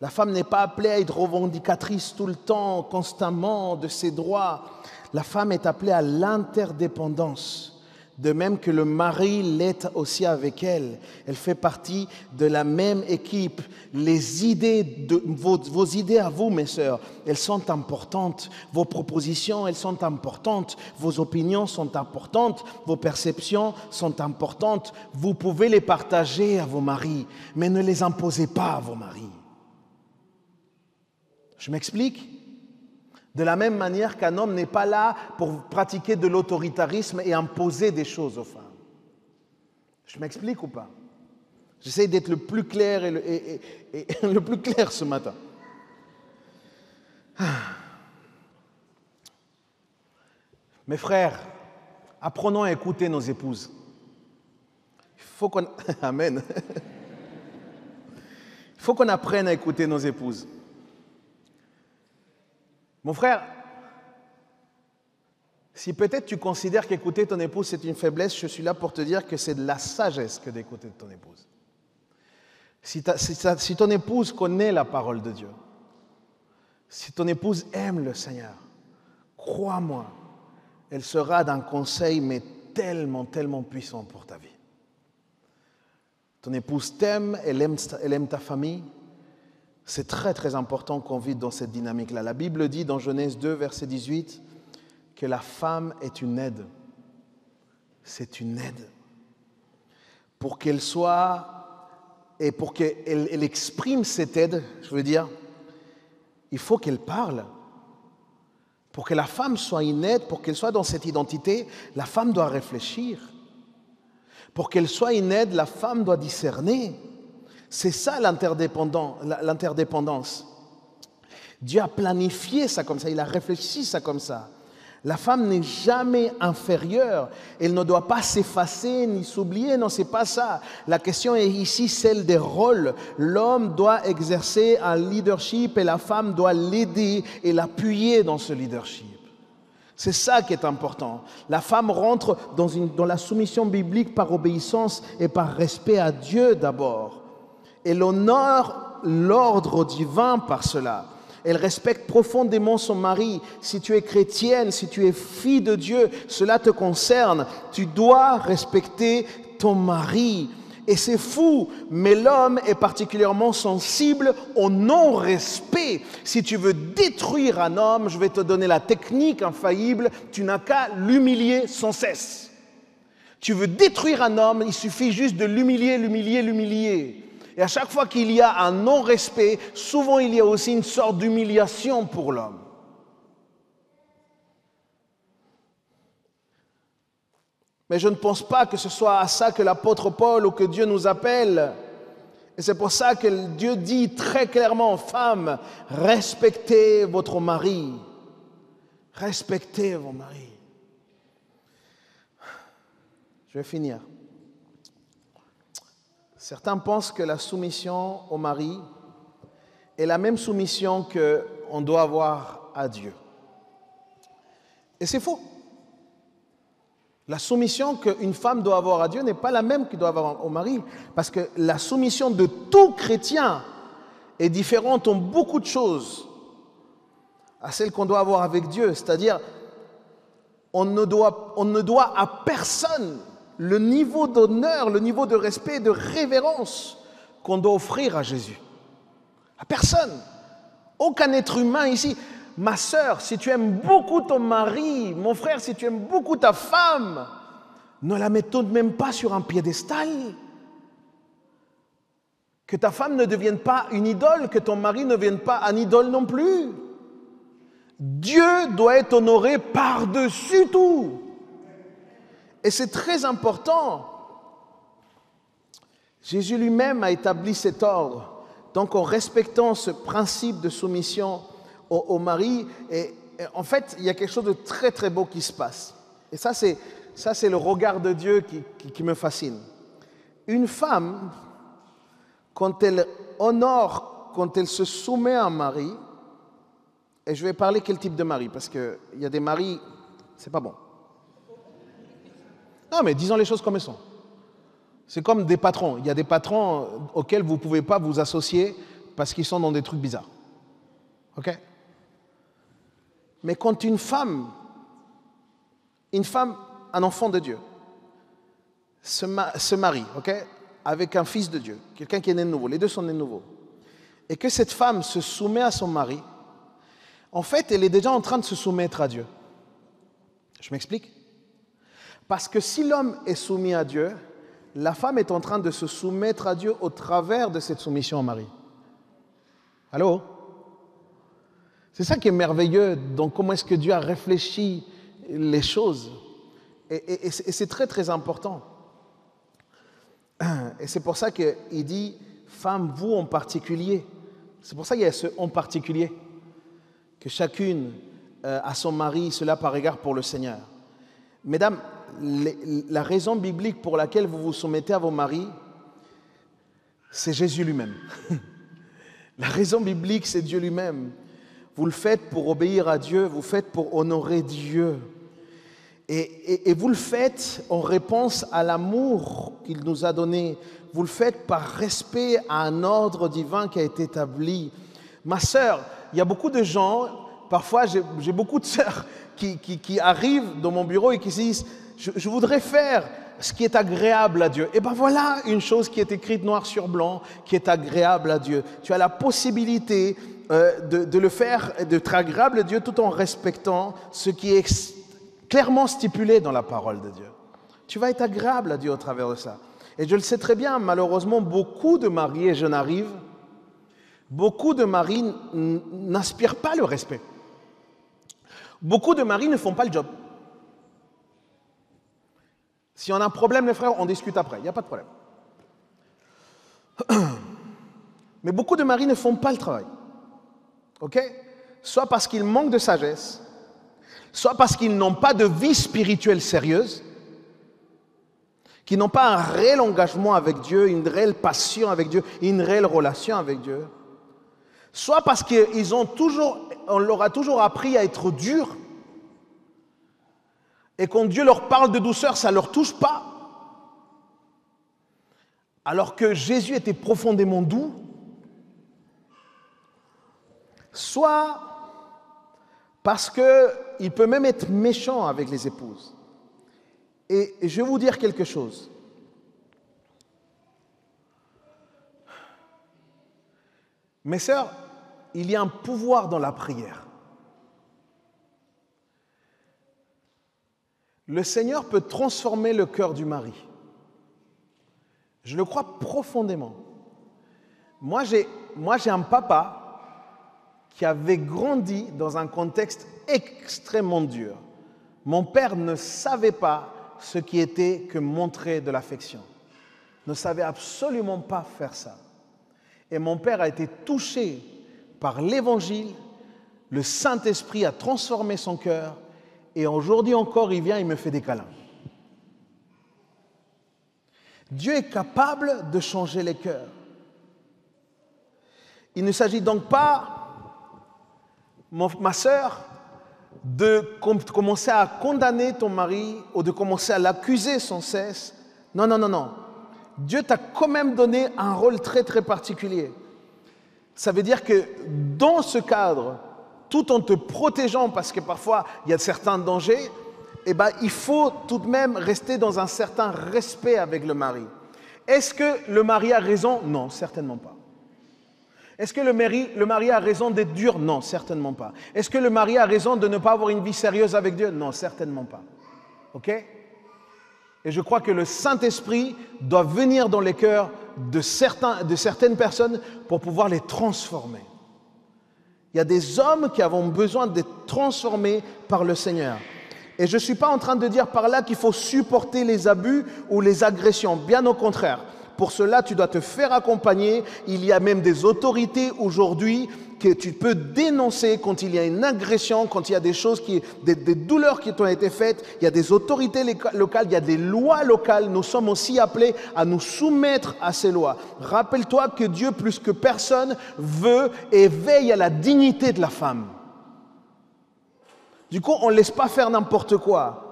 La femme n'est pas appelée à être revendicatrice tout le temps, constamment, de ses droits. La femme est appelée à l'interdépendance. De même que le mari l'est aussi avec elle. Elle fait partie de la même équipe. Les idées, vos idées à vous, mes sœurs, elles sont importantes. Vos propositions, elles sont importantes. Vos opinions sont importantes. Vos perceptions sont importantes. Vous pouvez les partager à vos maris, mais ne les imposez pas à vos maris. Je m'explique? De la même manière qu'un homme n'est pas là pour pratiquer de l'autoritarisme et imposer des choses aux femmes. Je m'explique ou pas? J'essaie d'être le plus clair et le plus clair ce matin. Mes frères, apprenons à écouter nos épouses. Il faut qu'on... Amen. Il faut qu'on apprenne à écouter nos épouses. Mon frère, si peut-être tu considères qu'écouter ton épouse c'est une faiblesse, je suis là pour te dire que c'est de la sagesse que d'écouter ton épouse. Si ton épouse connaît la parole de Dieu, si ton épouse aime le Seigneur, crois-moi, elle sera d'un conseil mais tellement, tellement puissant pour ta vie. Ton épouse t'aime, elle aime ta famille. C'est très, très important qu'on vive dans cette dynamique-là. La Bible dit dans Genèse 2, verset 18, que la femme est une aide. C'est une aide. Pour qu'elle soit, et pour qu'elle exprime cette aide, je veux dire, il faut qu'elle parle. Pour que la femme soit une aide, pour qu'elle soit dans cette identité, la femme doit réfléchir. Pour qu'elle soit une aide, la femme doit discerner. C'est ça l'interdépendance. Dieu a planifié ça comme ça, il a réfléchi ça comme ça. La femme n'est jamais inférieure, elle ne doit pas s'effacer ni s'oublier, non, c'est pas ça. La question est ici celle des rôles. L'homme doit exercer un leadership et la femme doit l'aider et l'appuyer dans ce leadership. C'est ça qui est important. La femme rentre dans la soumission biblique par obéissance et par respect à Dieu d'abord. Elle honore l'ordre divin par cela. Elle respecte profondément son mari. Si tu es chrétienne, si tu es fille de Dieu, cela te concerne. Tu dois respecter ton mari. Et c'est fou, mais l'homme est particulièrement sensible au non-respect. Si tu veux détruire un homme, je vais te donner la technique infaillible, tu n'as qu'à l'humilier sans cesse. Tu veux détruire un homme, il suffit juste de l'humilier. Et à chaque fois qu'il y a un non-respect, souvent il y a aussi une sorte d'humiliation pour l'homme. Mais je ne pense pas que ce soit à ça que l'apôtre Paul ou que Dieu nous appelle. Et c'est pour ça que Dieu dit très clairement, femmes, respectez votre mari. Respectez vos maris. Je vais finir. Certains pensent que la soumission au mari est la même soumission qu'on doit avoir à Dieu. Et c'est faux. La soumission qu'une femme doit avoir à Dieu n'est pas la même qu'elle doit avoir au mari, parce que la soumission de tout chrétien est différente en beaucoup de choses à celle qu'on doit avoir avec Dieu. C'est-à-dire, on ne doit à personne le niveau d'honneur, le niveau de respect et de révérence qu'on doit offrir à Jésus. À personne. Aucun être humain ici. Ma sœur, si tu aimes beaucoup ton mari, mon frère, si tu aimes beaucoup ta femme, ne la mets tout de même pas sur un piédestal. Que ta femme ne devienne pas une idole, que ton mari ne devienne pas un idole non plus. Dieu doit être honoré par-dessus tout. Et c'est très important. Jésus lui-même a établi cet ordre. Donc en respectant ce principe de soumission au mari, et en fait, il y a quelque chose de très très beau qui se passe. Et ça c'est le regard de Dieu qui me fascine. Une femme, quand elle honore, quand elle se soumet à un mari, et je vais parler quel type de mari, parce qu'il y a des maris, c'est pas bon. Non, mais disons les choses comme elles sont. C'est comme des patrons. Il y a des patrons auxquels vous ne pouvez pas vous associer parce qu'ils sont dans des trucs bizarres. OK? Mais quand une femme, un enfant de Dieu, se marie, OK, avec un fils de Dieu, quelqu'un qui est né de nouveau, les deux sont nés de nouveau, et que cette femme se soumet à son mari, en fait, elle est déjà en train de se soumettre à Dieu. Je m'explique? Parce que si l'homme est soumis à Dieu, la femme est en train de se soumettre à Dieu au travers de cette soumission au mari. Allô? C'est ça qui est merveilleux dans comment est-ce que Dieu a réfléchi les choses. Et c'est très très important. Et c'est pour ça qu'il dit, femme, vous en particulier. C'est pour ça qu'il y a ce en particulier. Que chacune a son mari, cela par égard pour le Seigneur. Mesdames, la raison biblique pour laquelle vous vous soumettez à vos maris, c'est Jésus lui-même. La raison biblique, c'est Dieu lui-même. Vous le faites pour obéir à Dieu, vous le faites pour honorer Dieu. Et vous le faites en réponse à l'amour qu'il nous a donné. Vous le faites par respect à un ordre divin qui a été établi. Ma sœur, il y a beaucoup de gens, parfois j'ai beaucoup de sœurs qui arrivent dans mon bureau et qui se disent « Je voudrais faire ce qui est agréable à Dieu. » Et bien voilà une chose qui est écrite noir sur blanc, qui est agréable à Dieu. Tu as la possibilité de le faire, d'être agréable à Dieu tout en respectant ce qui est clairement stipulé dans la parole de Dieu. Tu vas être agréable à Dieu au travers de ça. Et je le sais très bien, malheureusement, beaucoup de maris, et je n'arrive, beaucoup de maris n'aspirent pas le respect. Beaucoup de maris ne font pas le job. Si on a un problème, les frères, on discute après, il n'y a pas de problème. Mais beaucoup de maris ne font pas le travail. Ok? Soit parce qu'ils manquent de sagesse, soit parce qu'ils n'ont pas de vie spirituelle sérieuse, qui n'ont pas un réel engagement avec Dieu, une réelle passion avec Dieu, une réelle relation avec Dieu, soit parce qu'on leur a toujours appris à être dur, et quand Dieu leur parle de douceur, ça ne leur touche pas, alors que Jésus était profondément doux, soit parce qu'il peut même être méchant avec les épouses. Et je vais vous dire quelque chose. Mes sœurs, il y a un pouvoir dans la prière. Le Seigneur peut transformer le cœur du mari. Je le crois profondément. Moi, j'ai un papa qui avait grandi dans un contexte extrêmement dur. Mon père ne savait pas ce qui était que montrer de l'affection. Ne savait absolument pas faire ça. Et mon père a été touché par l'Évangile, le Saint-Esprit a transformé son cœur, et aujourd'hui encore, il vient et me fait des câlins. Dieu est capable de changer les cœurs. Il ne s'agit donc pas, ma sœur, de commencer à condamner ton mari ou de commencer à l'accuser sans cesse. Non, non, non, non. Dieu t'a quand même donné un rôle très, très particulier. Ça veut dire que dans ce cadre, tout en te protégeant, parce que parfois il y a certains dangers, eh ben, il faut tout de même rester dans un certain respect avec le mari. Est-ce que le mari a raison? Non, certainement pas. Est-ce que le mari a raison d'être dur? Non, certainement pas. Est-ce que le mari a raison de ne pas avoir une vie sérieuse avec Dieu? Non, certainement pas. Ok? Et je crois que le Saint-Esprit doit venir dans les cœurs de certaines personnes pour pouvoir les transformer. Il y a des hommes qui ont besoin d'être transformés par le Seigneur. Et je ne suis pas en train de dire par là qu'il faut supporter les abus ou les agressions. Bien au contraire. Pour cela, tu dois te faire accompagner. Il y a même des autorités aujourd'hui que tu peux dénoncer quand il y a une agression, quand il y a des choses, des douleurs qui t'ont été faites. Il y a des autorités locales, il y a des lois locales. Nous sommes aussi appelés à nous soumettre à ces lois. Rappelle-toi que Dieu, plus que personne, veut et veille à la dignité de la femme. Du coup, on ne laisse pas faire n'importe quoi.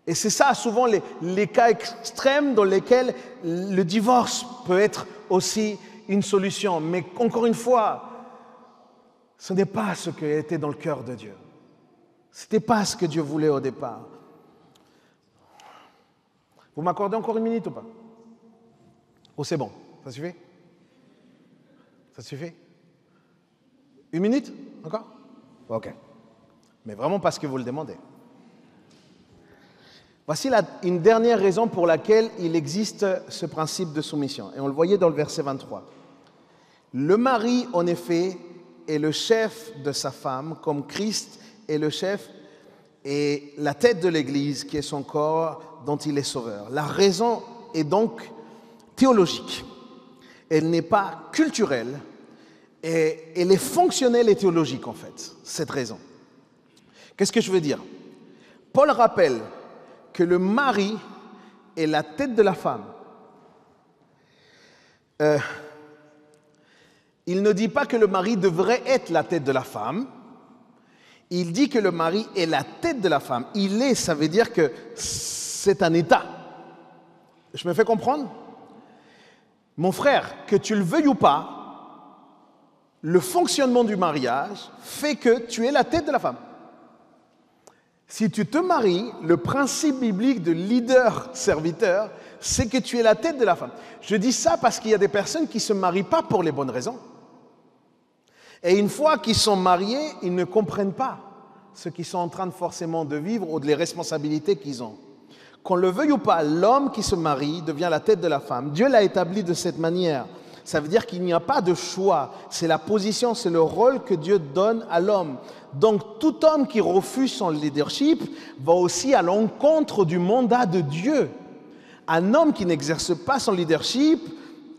Et c'est ça, souvent, les cas extrêmes dans lesquels le divorce peut être aussi une solution. Mais encore une fois, ce n'est pas ce qui était dans le cœur de Dieu. Ce n'était pas ce que Dieu voulait au départ. Vous m'accordez encore une minute ou pas? Oh, c'est bon. Ça suffit? Ça suffit? Une minute? Encore? Ok. Mais vraiment parce que vous le demandez. Voici une dernière raison pour laquelle il existe ce principe de soumission. Et on le voyait dans le verset 23. Le mari, en effet, est le chef de sa femme, comme Christ est le chef et la tête de l'Église, qui est son corps, dont il est sauveur. La raison est donc théologique. Elle n'est pas culturelle. Et elle est fonctionnelle et théologique, en fait, cette raison. Qu'est-ce que je veux dire? Paul rappelle que le mari est la tête de la femme. Il ne dit pas que le mari devrait être la tête de la femme. Il dit que le mari est la tête de la femme. Il est, ça veut dire que c'est un état. Je me fais comprendre? Mon frère, que tu le veuilles ou pas, le fonctionnement du mariage fait que tu es la tête de la femme. Si tu te maries, le principe biblique de leader-serviteur, c'est que tu es la tête de la femme. Je dis ça parce qu'il y a des personnes qui ne se marient pas pour les bonnes raisons. Et une fois qu'ils sont mariés, ils ne comprennent pas ce qu'ils sont en train de forcément de vivre ou les responsabilités qu'ils ont. Qu'on le veuille ou pas, l'homme qui se marie devient la tête de la femme. Dieu l'a établi de cette manière. Ça veut dire qu'il n'y a pas de choix. C'est la position, c'est le rôle que Dieu donne à l'homme. Donc tout homme qui refuse son leadership va aussi à l'encontre du mandat de Dieu. Un homme qui n'exerce pas son leadership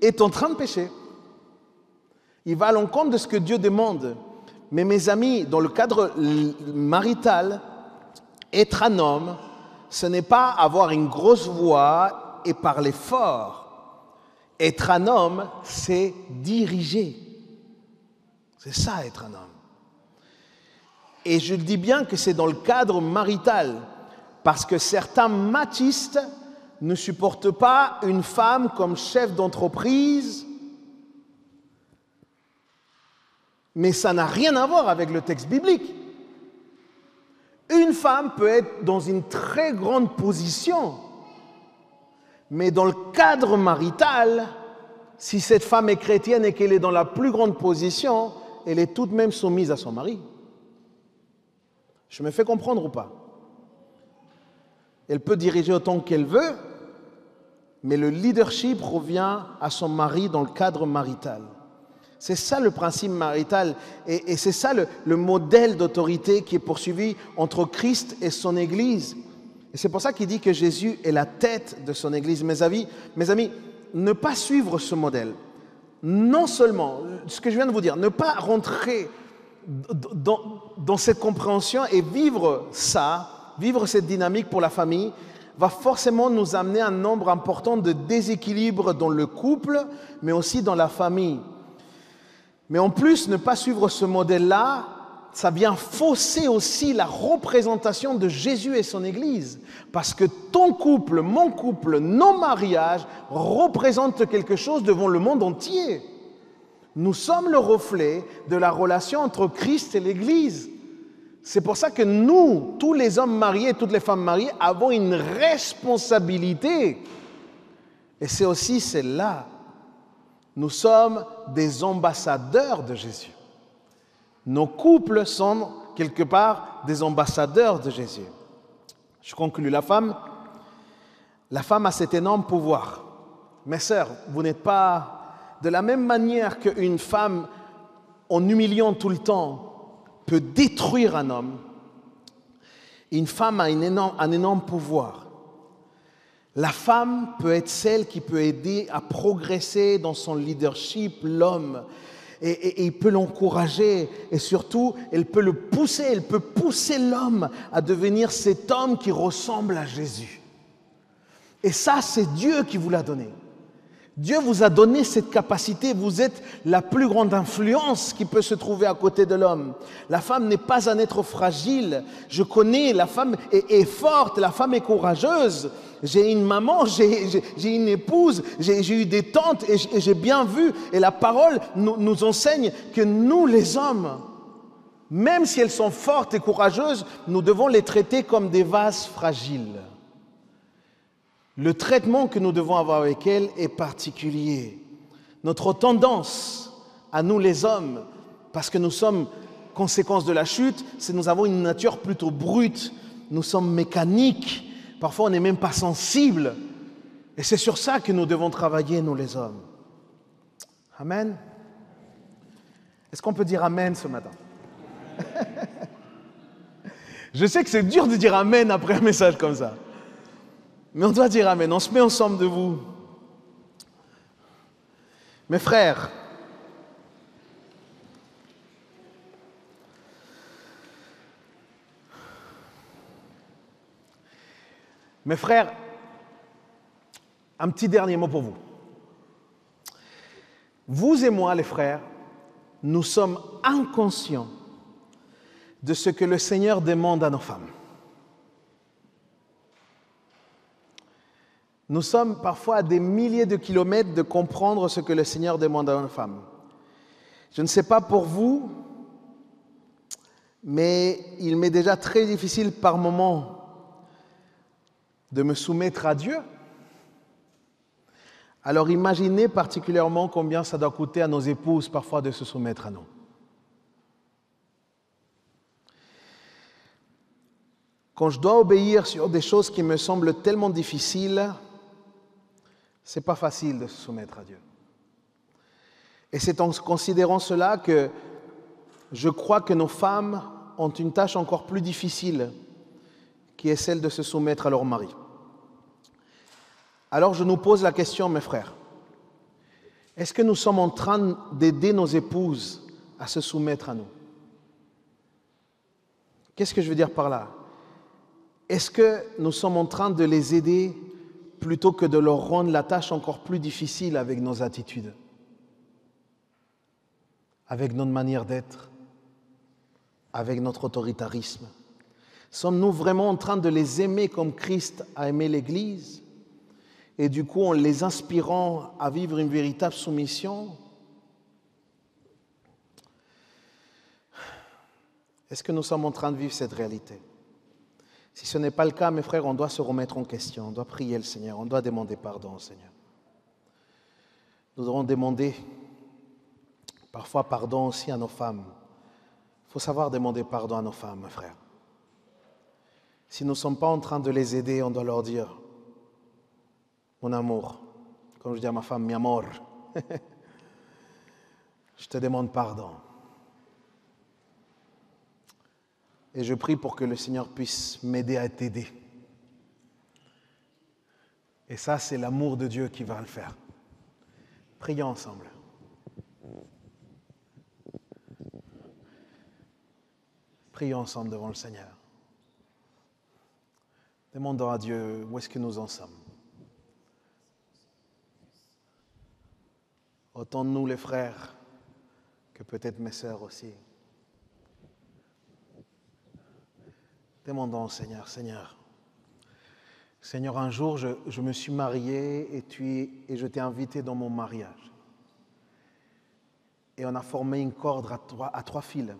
est en train de pécher. Il va à l'encontre de ce que Dieu demande. Mais mes amis, dans le cadre marital, être un homme, ce n'est pas avoir une grosse voix et parler fort. Être un homme, c'est diriger. C'est ça, être un homme. Et je dis bien que c'est dans le cadre marital, parce que certains machistes ne supportent pas une femme comme chef d'entreprise, mais ça n'a rien à voir avec le texte biblique. Une femme peut être dans une très grande position, mais dans le cadre marital, si cette femme est chrétienne et qu'elle est dans la plus grande position, elle est tout de même soumise à son mari. Je me fais comprendre ou pas? Elle peut diriger autant qu'elle veut, mais le leadership revient à son mari dans le cadre marital. C'est ça le principe marital et c'est ça le modèle d'autorité qui est poursuivi entre Christ et son Église. Et c'est pour ça qu'il dit que Jésus est la tête de son Église. Mes amis, ne pas suivre ce modèle, non seulement, ce que je viens de vous dire, ne pas rentrer dans cette compréhension et vivre ça, vivre cette dynamique pour la famille, va forcément nous amener un nombre important de déséquilibres dans le couple, mais aussi dans la famille. Mais en plus, ne pas suivre ce modèle-là, ça vient fausser aussi la représentation de Jésus et son Église. Parce que ton couple, mon couple, nos mariages représentent quelque chose devant le monde entier. Nous sommes le reflet de la relation entre Christ et l'Église. C'est pour ça que nous, tous les hommes mariés et toutes les femmes mariées, avons une responsabilité. Et c'est aussi celle-là. Nous sommes des ambassadeurs de Jésus. Nos couples sont quelque part des ambassadeurs de Jésus. Je conclus. La femme a cet énorme pouvoir. Mes sœurs, vous n'êtes pas... De la même manière qu'une femme, en humiliant tout le temps, peut détruire un homme, une femme a un énorme pouvoir. La femme peut être celle qui peut aider à progresser dans son leadership, l'homme, et il peut l'encourager, et surtout, elle peut pousser l'homme à devenir cet homme qui ressemble à Jésus. Et ça, c'est Dieu qui vous l'a donné. Dieu vous a donné cette capacité, vous êtes la plus grande influence qui peut se trouver à côté de l'homme. La femme n'est pas un être fragile. Je connais, la femme est forte, la femme est courageuse. J'ai une maman, j'ai une épouse, j'ai eu des tantes et j'ai bien vu. Et la parole nous enseigne que nous, les hommes, même si elles sont fortes et courageuses, nous devons les traiter comme des vases fragiles. Le traitement que nous devons avoir avec elles est particulier. Notre tendance, à nous les hommes, parce que nous sommes conséquence de la chute, c'est que nous avons une nature plutôt brute. Nous sommes mécaniques. Parfois, on n'est même pas sensible. Et c'est sur ça que nous devons travailler, nous les hommes. Amen. Est-ce qu'on peut dire Amen ce matin? Je sais que c'est dur de dire Amen après un message comme ça. Mais on doit dire Amen. On se met ensemble debout. Mes frères, un petit dernier mot pour vous. Vous et moi, les frères, nous sommes inconscients de ce que le Seigneur demande à nos femmes. Nous sommes parfois à des milliers de kilomètres de comprendre ce que le Seigneur demande à nos femmes. Je ne sais pas pour vous, mais il m'est déjà très difficile par moments de me soumettre à Dieu. Alors imaginez particulièrement combien ça doit coûter à nos épouses parfois de se soumettre à nous. Quand je dois obéir sur des choses qui me semblent tellement difficiles, ce n'est pas facile de se soumettre à Dieu. Et c'est en considérant cela que je crois que nos femmes ont une tâche encore plus difficile, qui est celle de se soumettre à leur mari. Alors je nous pose la question, mes frères, est-ce que nous sommes en train d'aider nos épouses à se soumettre à nous? Qu'est-ce que je veux dire par là? Est-ce que nous sommes en train de les aider plutôt que de leur rendre la tâche encore plus difficile avec nos attitudes, avec notre manière d'être, avec notre autoritarisme? Sommes-nous vraiment en train de les aimer comme Christ a aimé l'Église et du coup en les inspirant à vivre une véritable soumission? Est-ce que nous sommes en train de vivre cette réalité? Si ce n'est pas le cas, mes frères, on doit se remettre en question, on doit prier le Seigneur, on doit demander pardon au Seigneur. Nous devons demander parfois pardon aussi à nos femmes. Il faut savoir demander pardon à nos femmes, mes frères. Si nous ne sommes pas en train de les aider, on doit leur dire « Mon amour », comme je dis à ma femme « Mi amor », je te demande pardon. Et je prie pour que le Seigneur puisse m'aider à t'aider. Et ça, c'est l'amour de Dieu qui va le faire. Prions ensemble. Prions ensemble devant le Seigneur. Demandons à Dieu où est-ce que nous en sommes. Autant nous les frères que peut-être mes sœurs aussi. Demandons au Seigneur, Seigneur, un jour je me suis marié et je t'ai invité dans mon mariage. Et on a formé une corde à trois fils.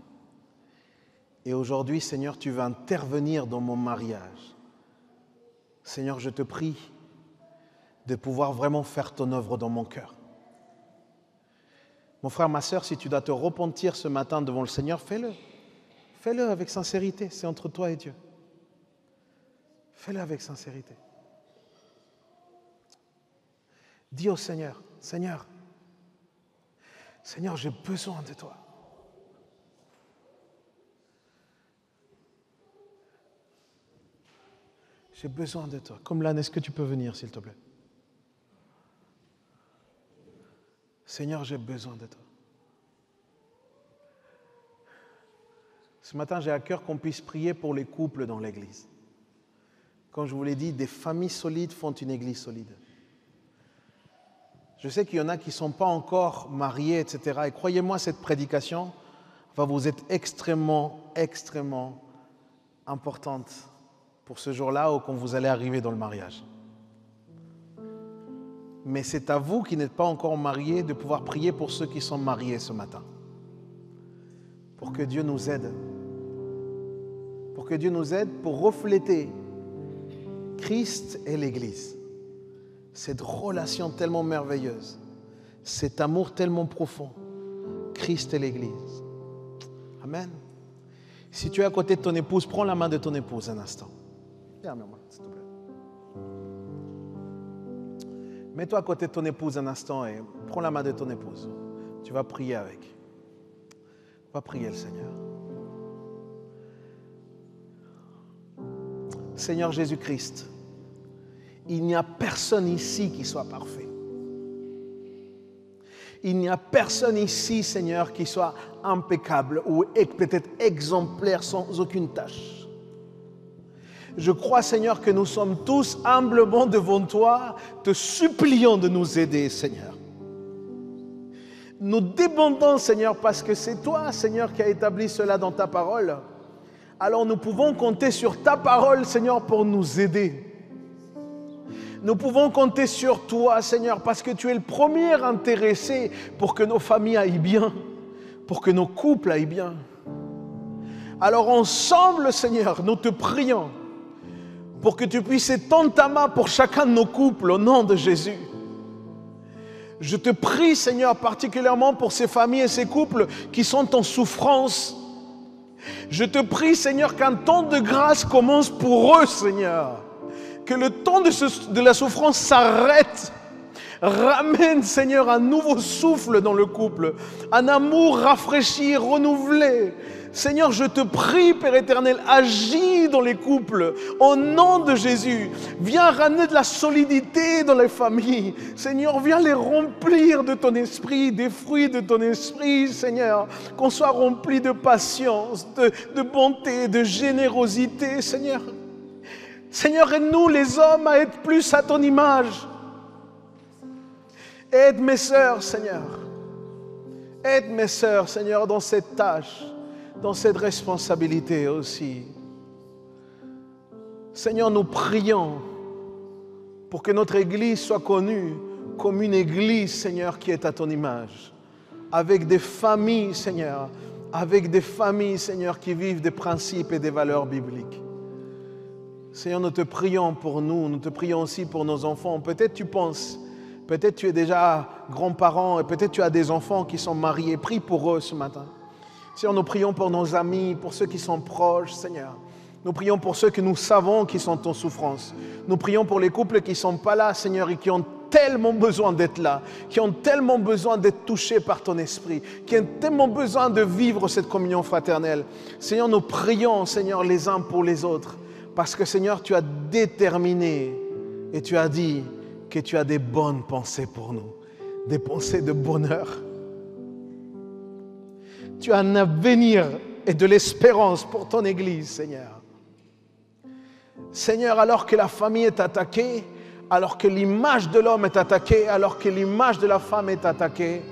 Et aujourd'hui, Seigneur, tu veux intervenir dans mon mariage. Seigneur, je te prie de pouvoir vraiment faire ton œuvre dans mon cœur. Mon frère, ma sœur, si tu dois te repentir ce matin devant le Seigneur, fais-le. Fais-le avec sincérité, c'est entre toi et Dieu. Fais-le avec sincérité. Dis au Seigneur, Seigneur, j'ai besoin de toi. J'ai besoin de toi. Comme l'âne, est-ce que tu peux venir, s'il te plaît? Seigneur, j'ai besoin de toi. Ce matin, j'ai à cœur qu'on puisse prier pour les couples dans l'Église. Comme je vous l'ai dit, des familles solides font une Église solide. Je sais qu'il y en a qui ne sont pas encore mariés, etc. Et croyez-moi, cette prédication va vous être extrêmement, extrêmement importante pour ce jour-là où quand vous allez arriver dans le mariage. Mais c'est à vous qui n'êtes pas encore mariés de pouvoir prier pour ceux qui sont mariés ce matin. Pour que Dieu nous aide. Pour que Dieu nous aide pour refléter Christ et l'Église. Cette relation tellement merveilleuse. Cet amour tellement profond. Christ et l'Église. Amen. Si tu es à côté de ton épouse, prends la main de ton épouse un instant. Viens-moi, s'il te plaît. Mets-toi à côté de ton épouse un instant et prends la main de ton épouse. Tu vas prier avec. Va prier le Seigneur. Seigneur Jésus-Christ, il n'y a personne ici qui soit parfait. Il n'y a personne ici, Seigneur, qui soit impeccable ou peut-être exemplaire sans aucune tâche. Je crois, Seigneur, que nous sommes tous humblement devant toi, te suppliant de nous aider, Seigneur. Nous dépendons, Seigneur, parce que c'est toi, Seigneur, qui as établi cela dans ta parole. Alors nous pouvons compter sur ta parole, Seigneur, pour nous aider. Nous pouvons compter sur toi, Seigneur, parce que tu es le premier intéressé pour que nos familles aillent bien, pour que nos couples aillent bien. Alors ensemble, Seigneur, nous te prions pour que tu puisses étendre ta main pour chacun de nos couples au nom de Jésus. Je te prie, Seigneur, particulièrement pour ces familles et ces couples qui sont en souffrance. Je te prie, Seigneur, qu'un temps de grâce commence pour eux, Seigneur. Que le temps de la souffrance s'arrête. Ramène, Seigneur, un nouveau souffle dans le couple, un amour rafraîchi, renouvelé. Seigneur, je te prie, Père éternel, agis dans les couples, au nom de Jésus. Viens ramener de la solidité dans les familles. Seigneur, viens les remplir de ton esprit, des fruits de ton esprit, Seigneur. Qu'on soit rempli de patience, de bonté, de générosité, Seigneur. Seigneur, aide-nous les hommes à être plus à ton image. Aide mes sœurs, Seigneur. Aide mes sœurs, Seigneur, dans cette tâche, dans cette responsabilité aussi. Seigneur, nous prions pour que notre Église soit connue comme une Église, Seigneur, qui est à ton image. Avec des familles, Seigneur, qui vivent des principes et des valeurs bibliques. Seigneur, nous te prions pour nous te prions aussi pour nos enfants. Peut-être tu penses, peut-être tu es déjà grand-parent et peut-être tu as des enfants qui sont mariés. Prie pour eux ce matin. Seigneur, nous prions pour nos amis, pour ceux qui sont proches, Seigneur. Nous prions pour ceux que nous savons qui sont en souffrance. Nous prions pour les couples qui ne sont pas là, Seigneur, et qui ont tellement besoin d'être là, qui ont tellement besoin d'être touchés par ton esprit, qui ont tellement besoin de vivre cette communion fraternelle. Seigneur, nous prions, Seigneur, les uns pour les autres, parce que, Seigneur, tu as déterminé et tu as dit que tu as des bonnes pensées pour nous, des pensées de bonheur. Tu as un avenir et de l'espérance pour ton Église, Seigneur. Seigneur, alors que la famille est attaquée, alors que l'image de l'homme est attaquée, alors que l'image de la femme est attaquée,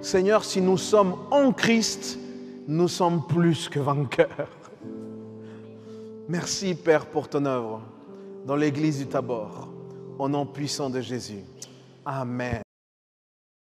Seigneur, si nous sommes en Christ, nous sommes plus que vainqueurs. Merci, Père, pour ton œuvre dans l'Église du Tabor, au nom puissant de Jésus. Amen.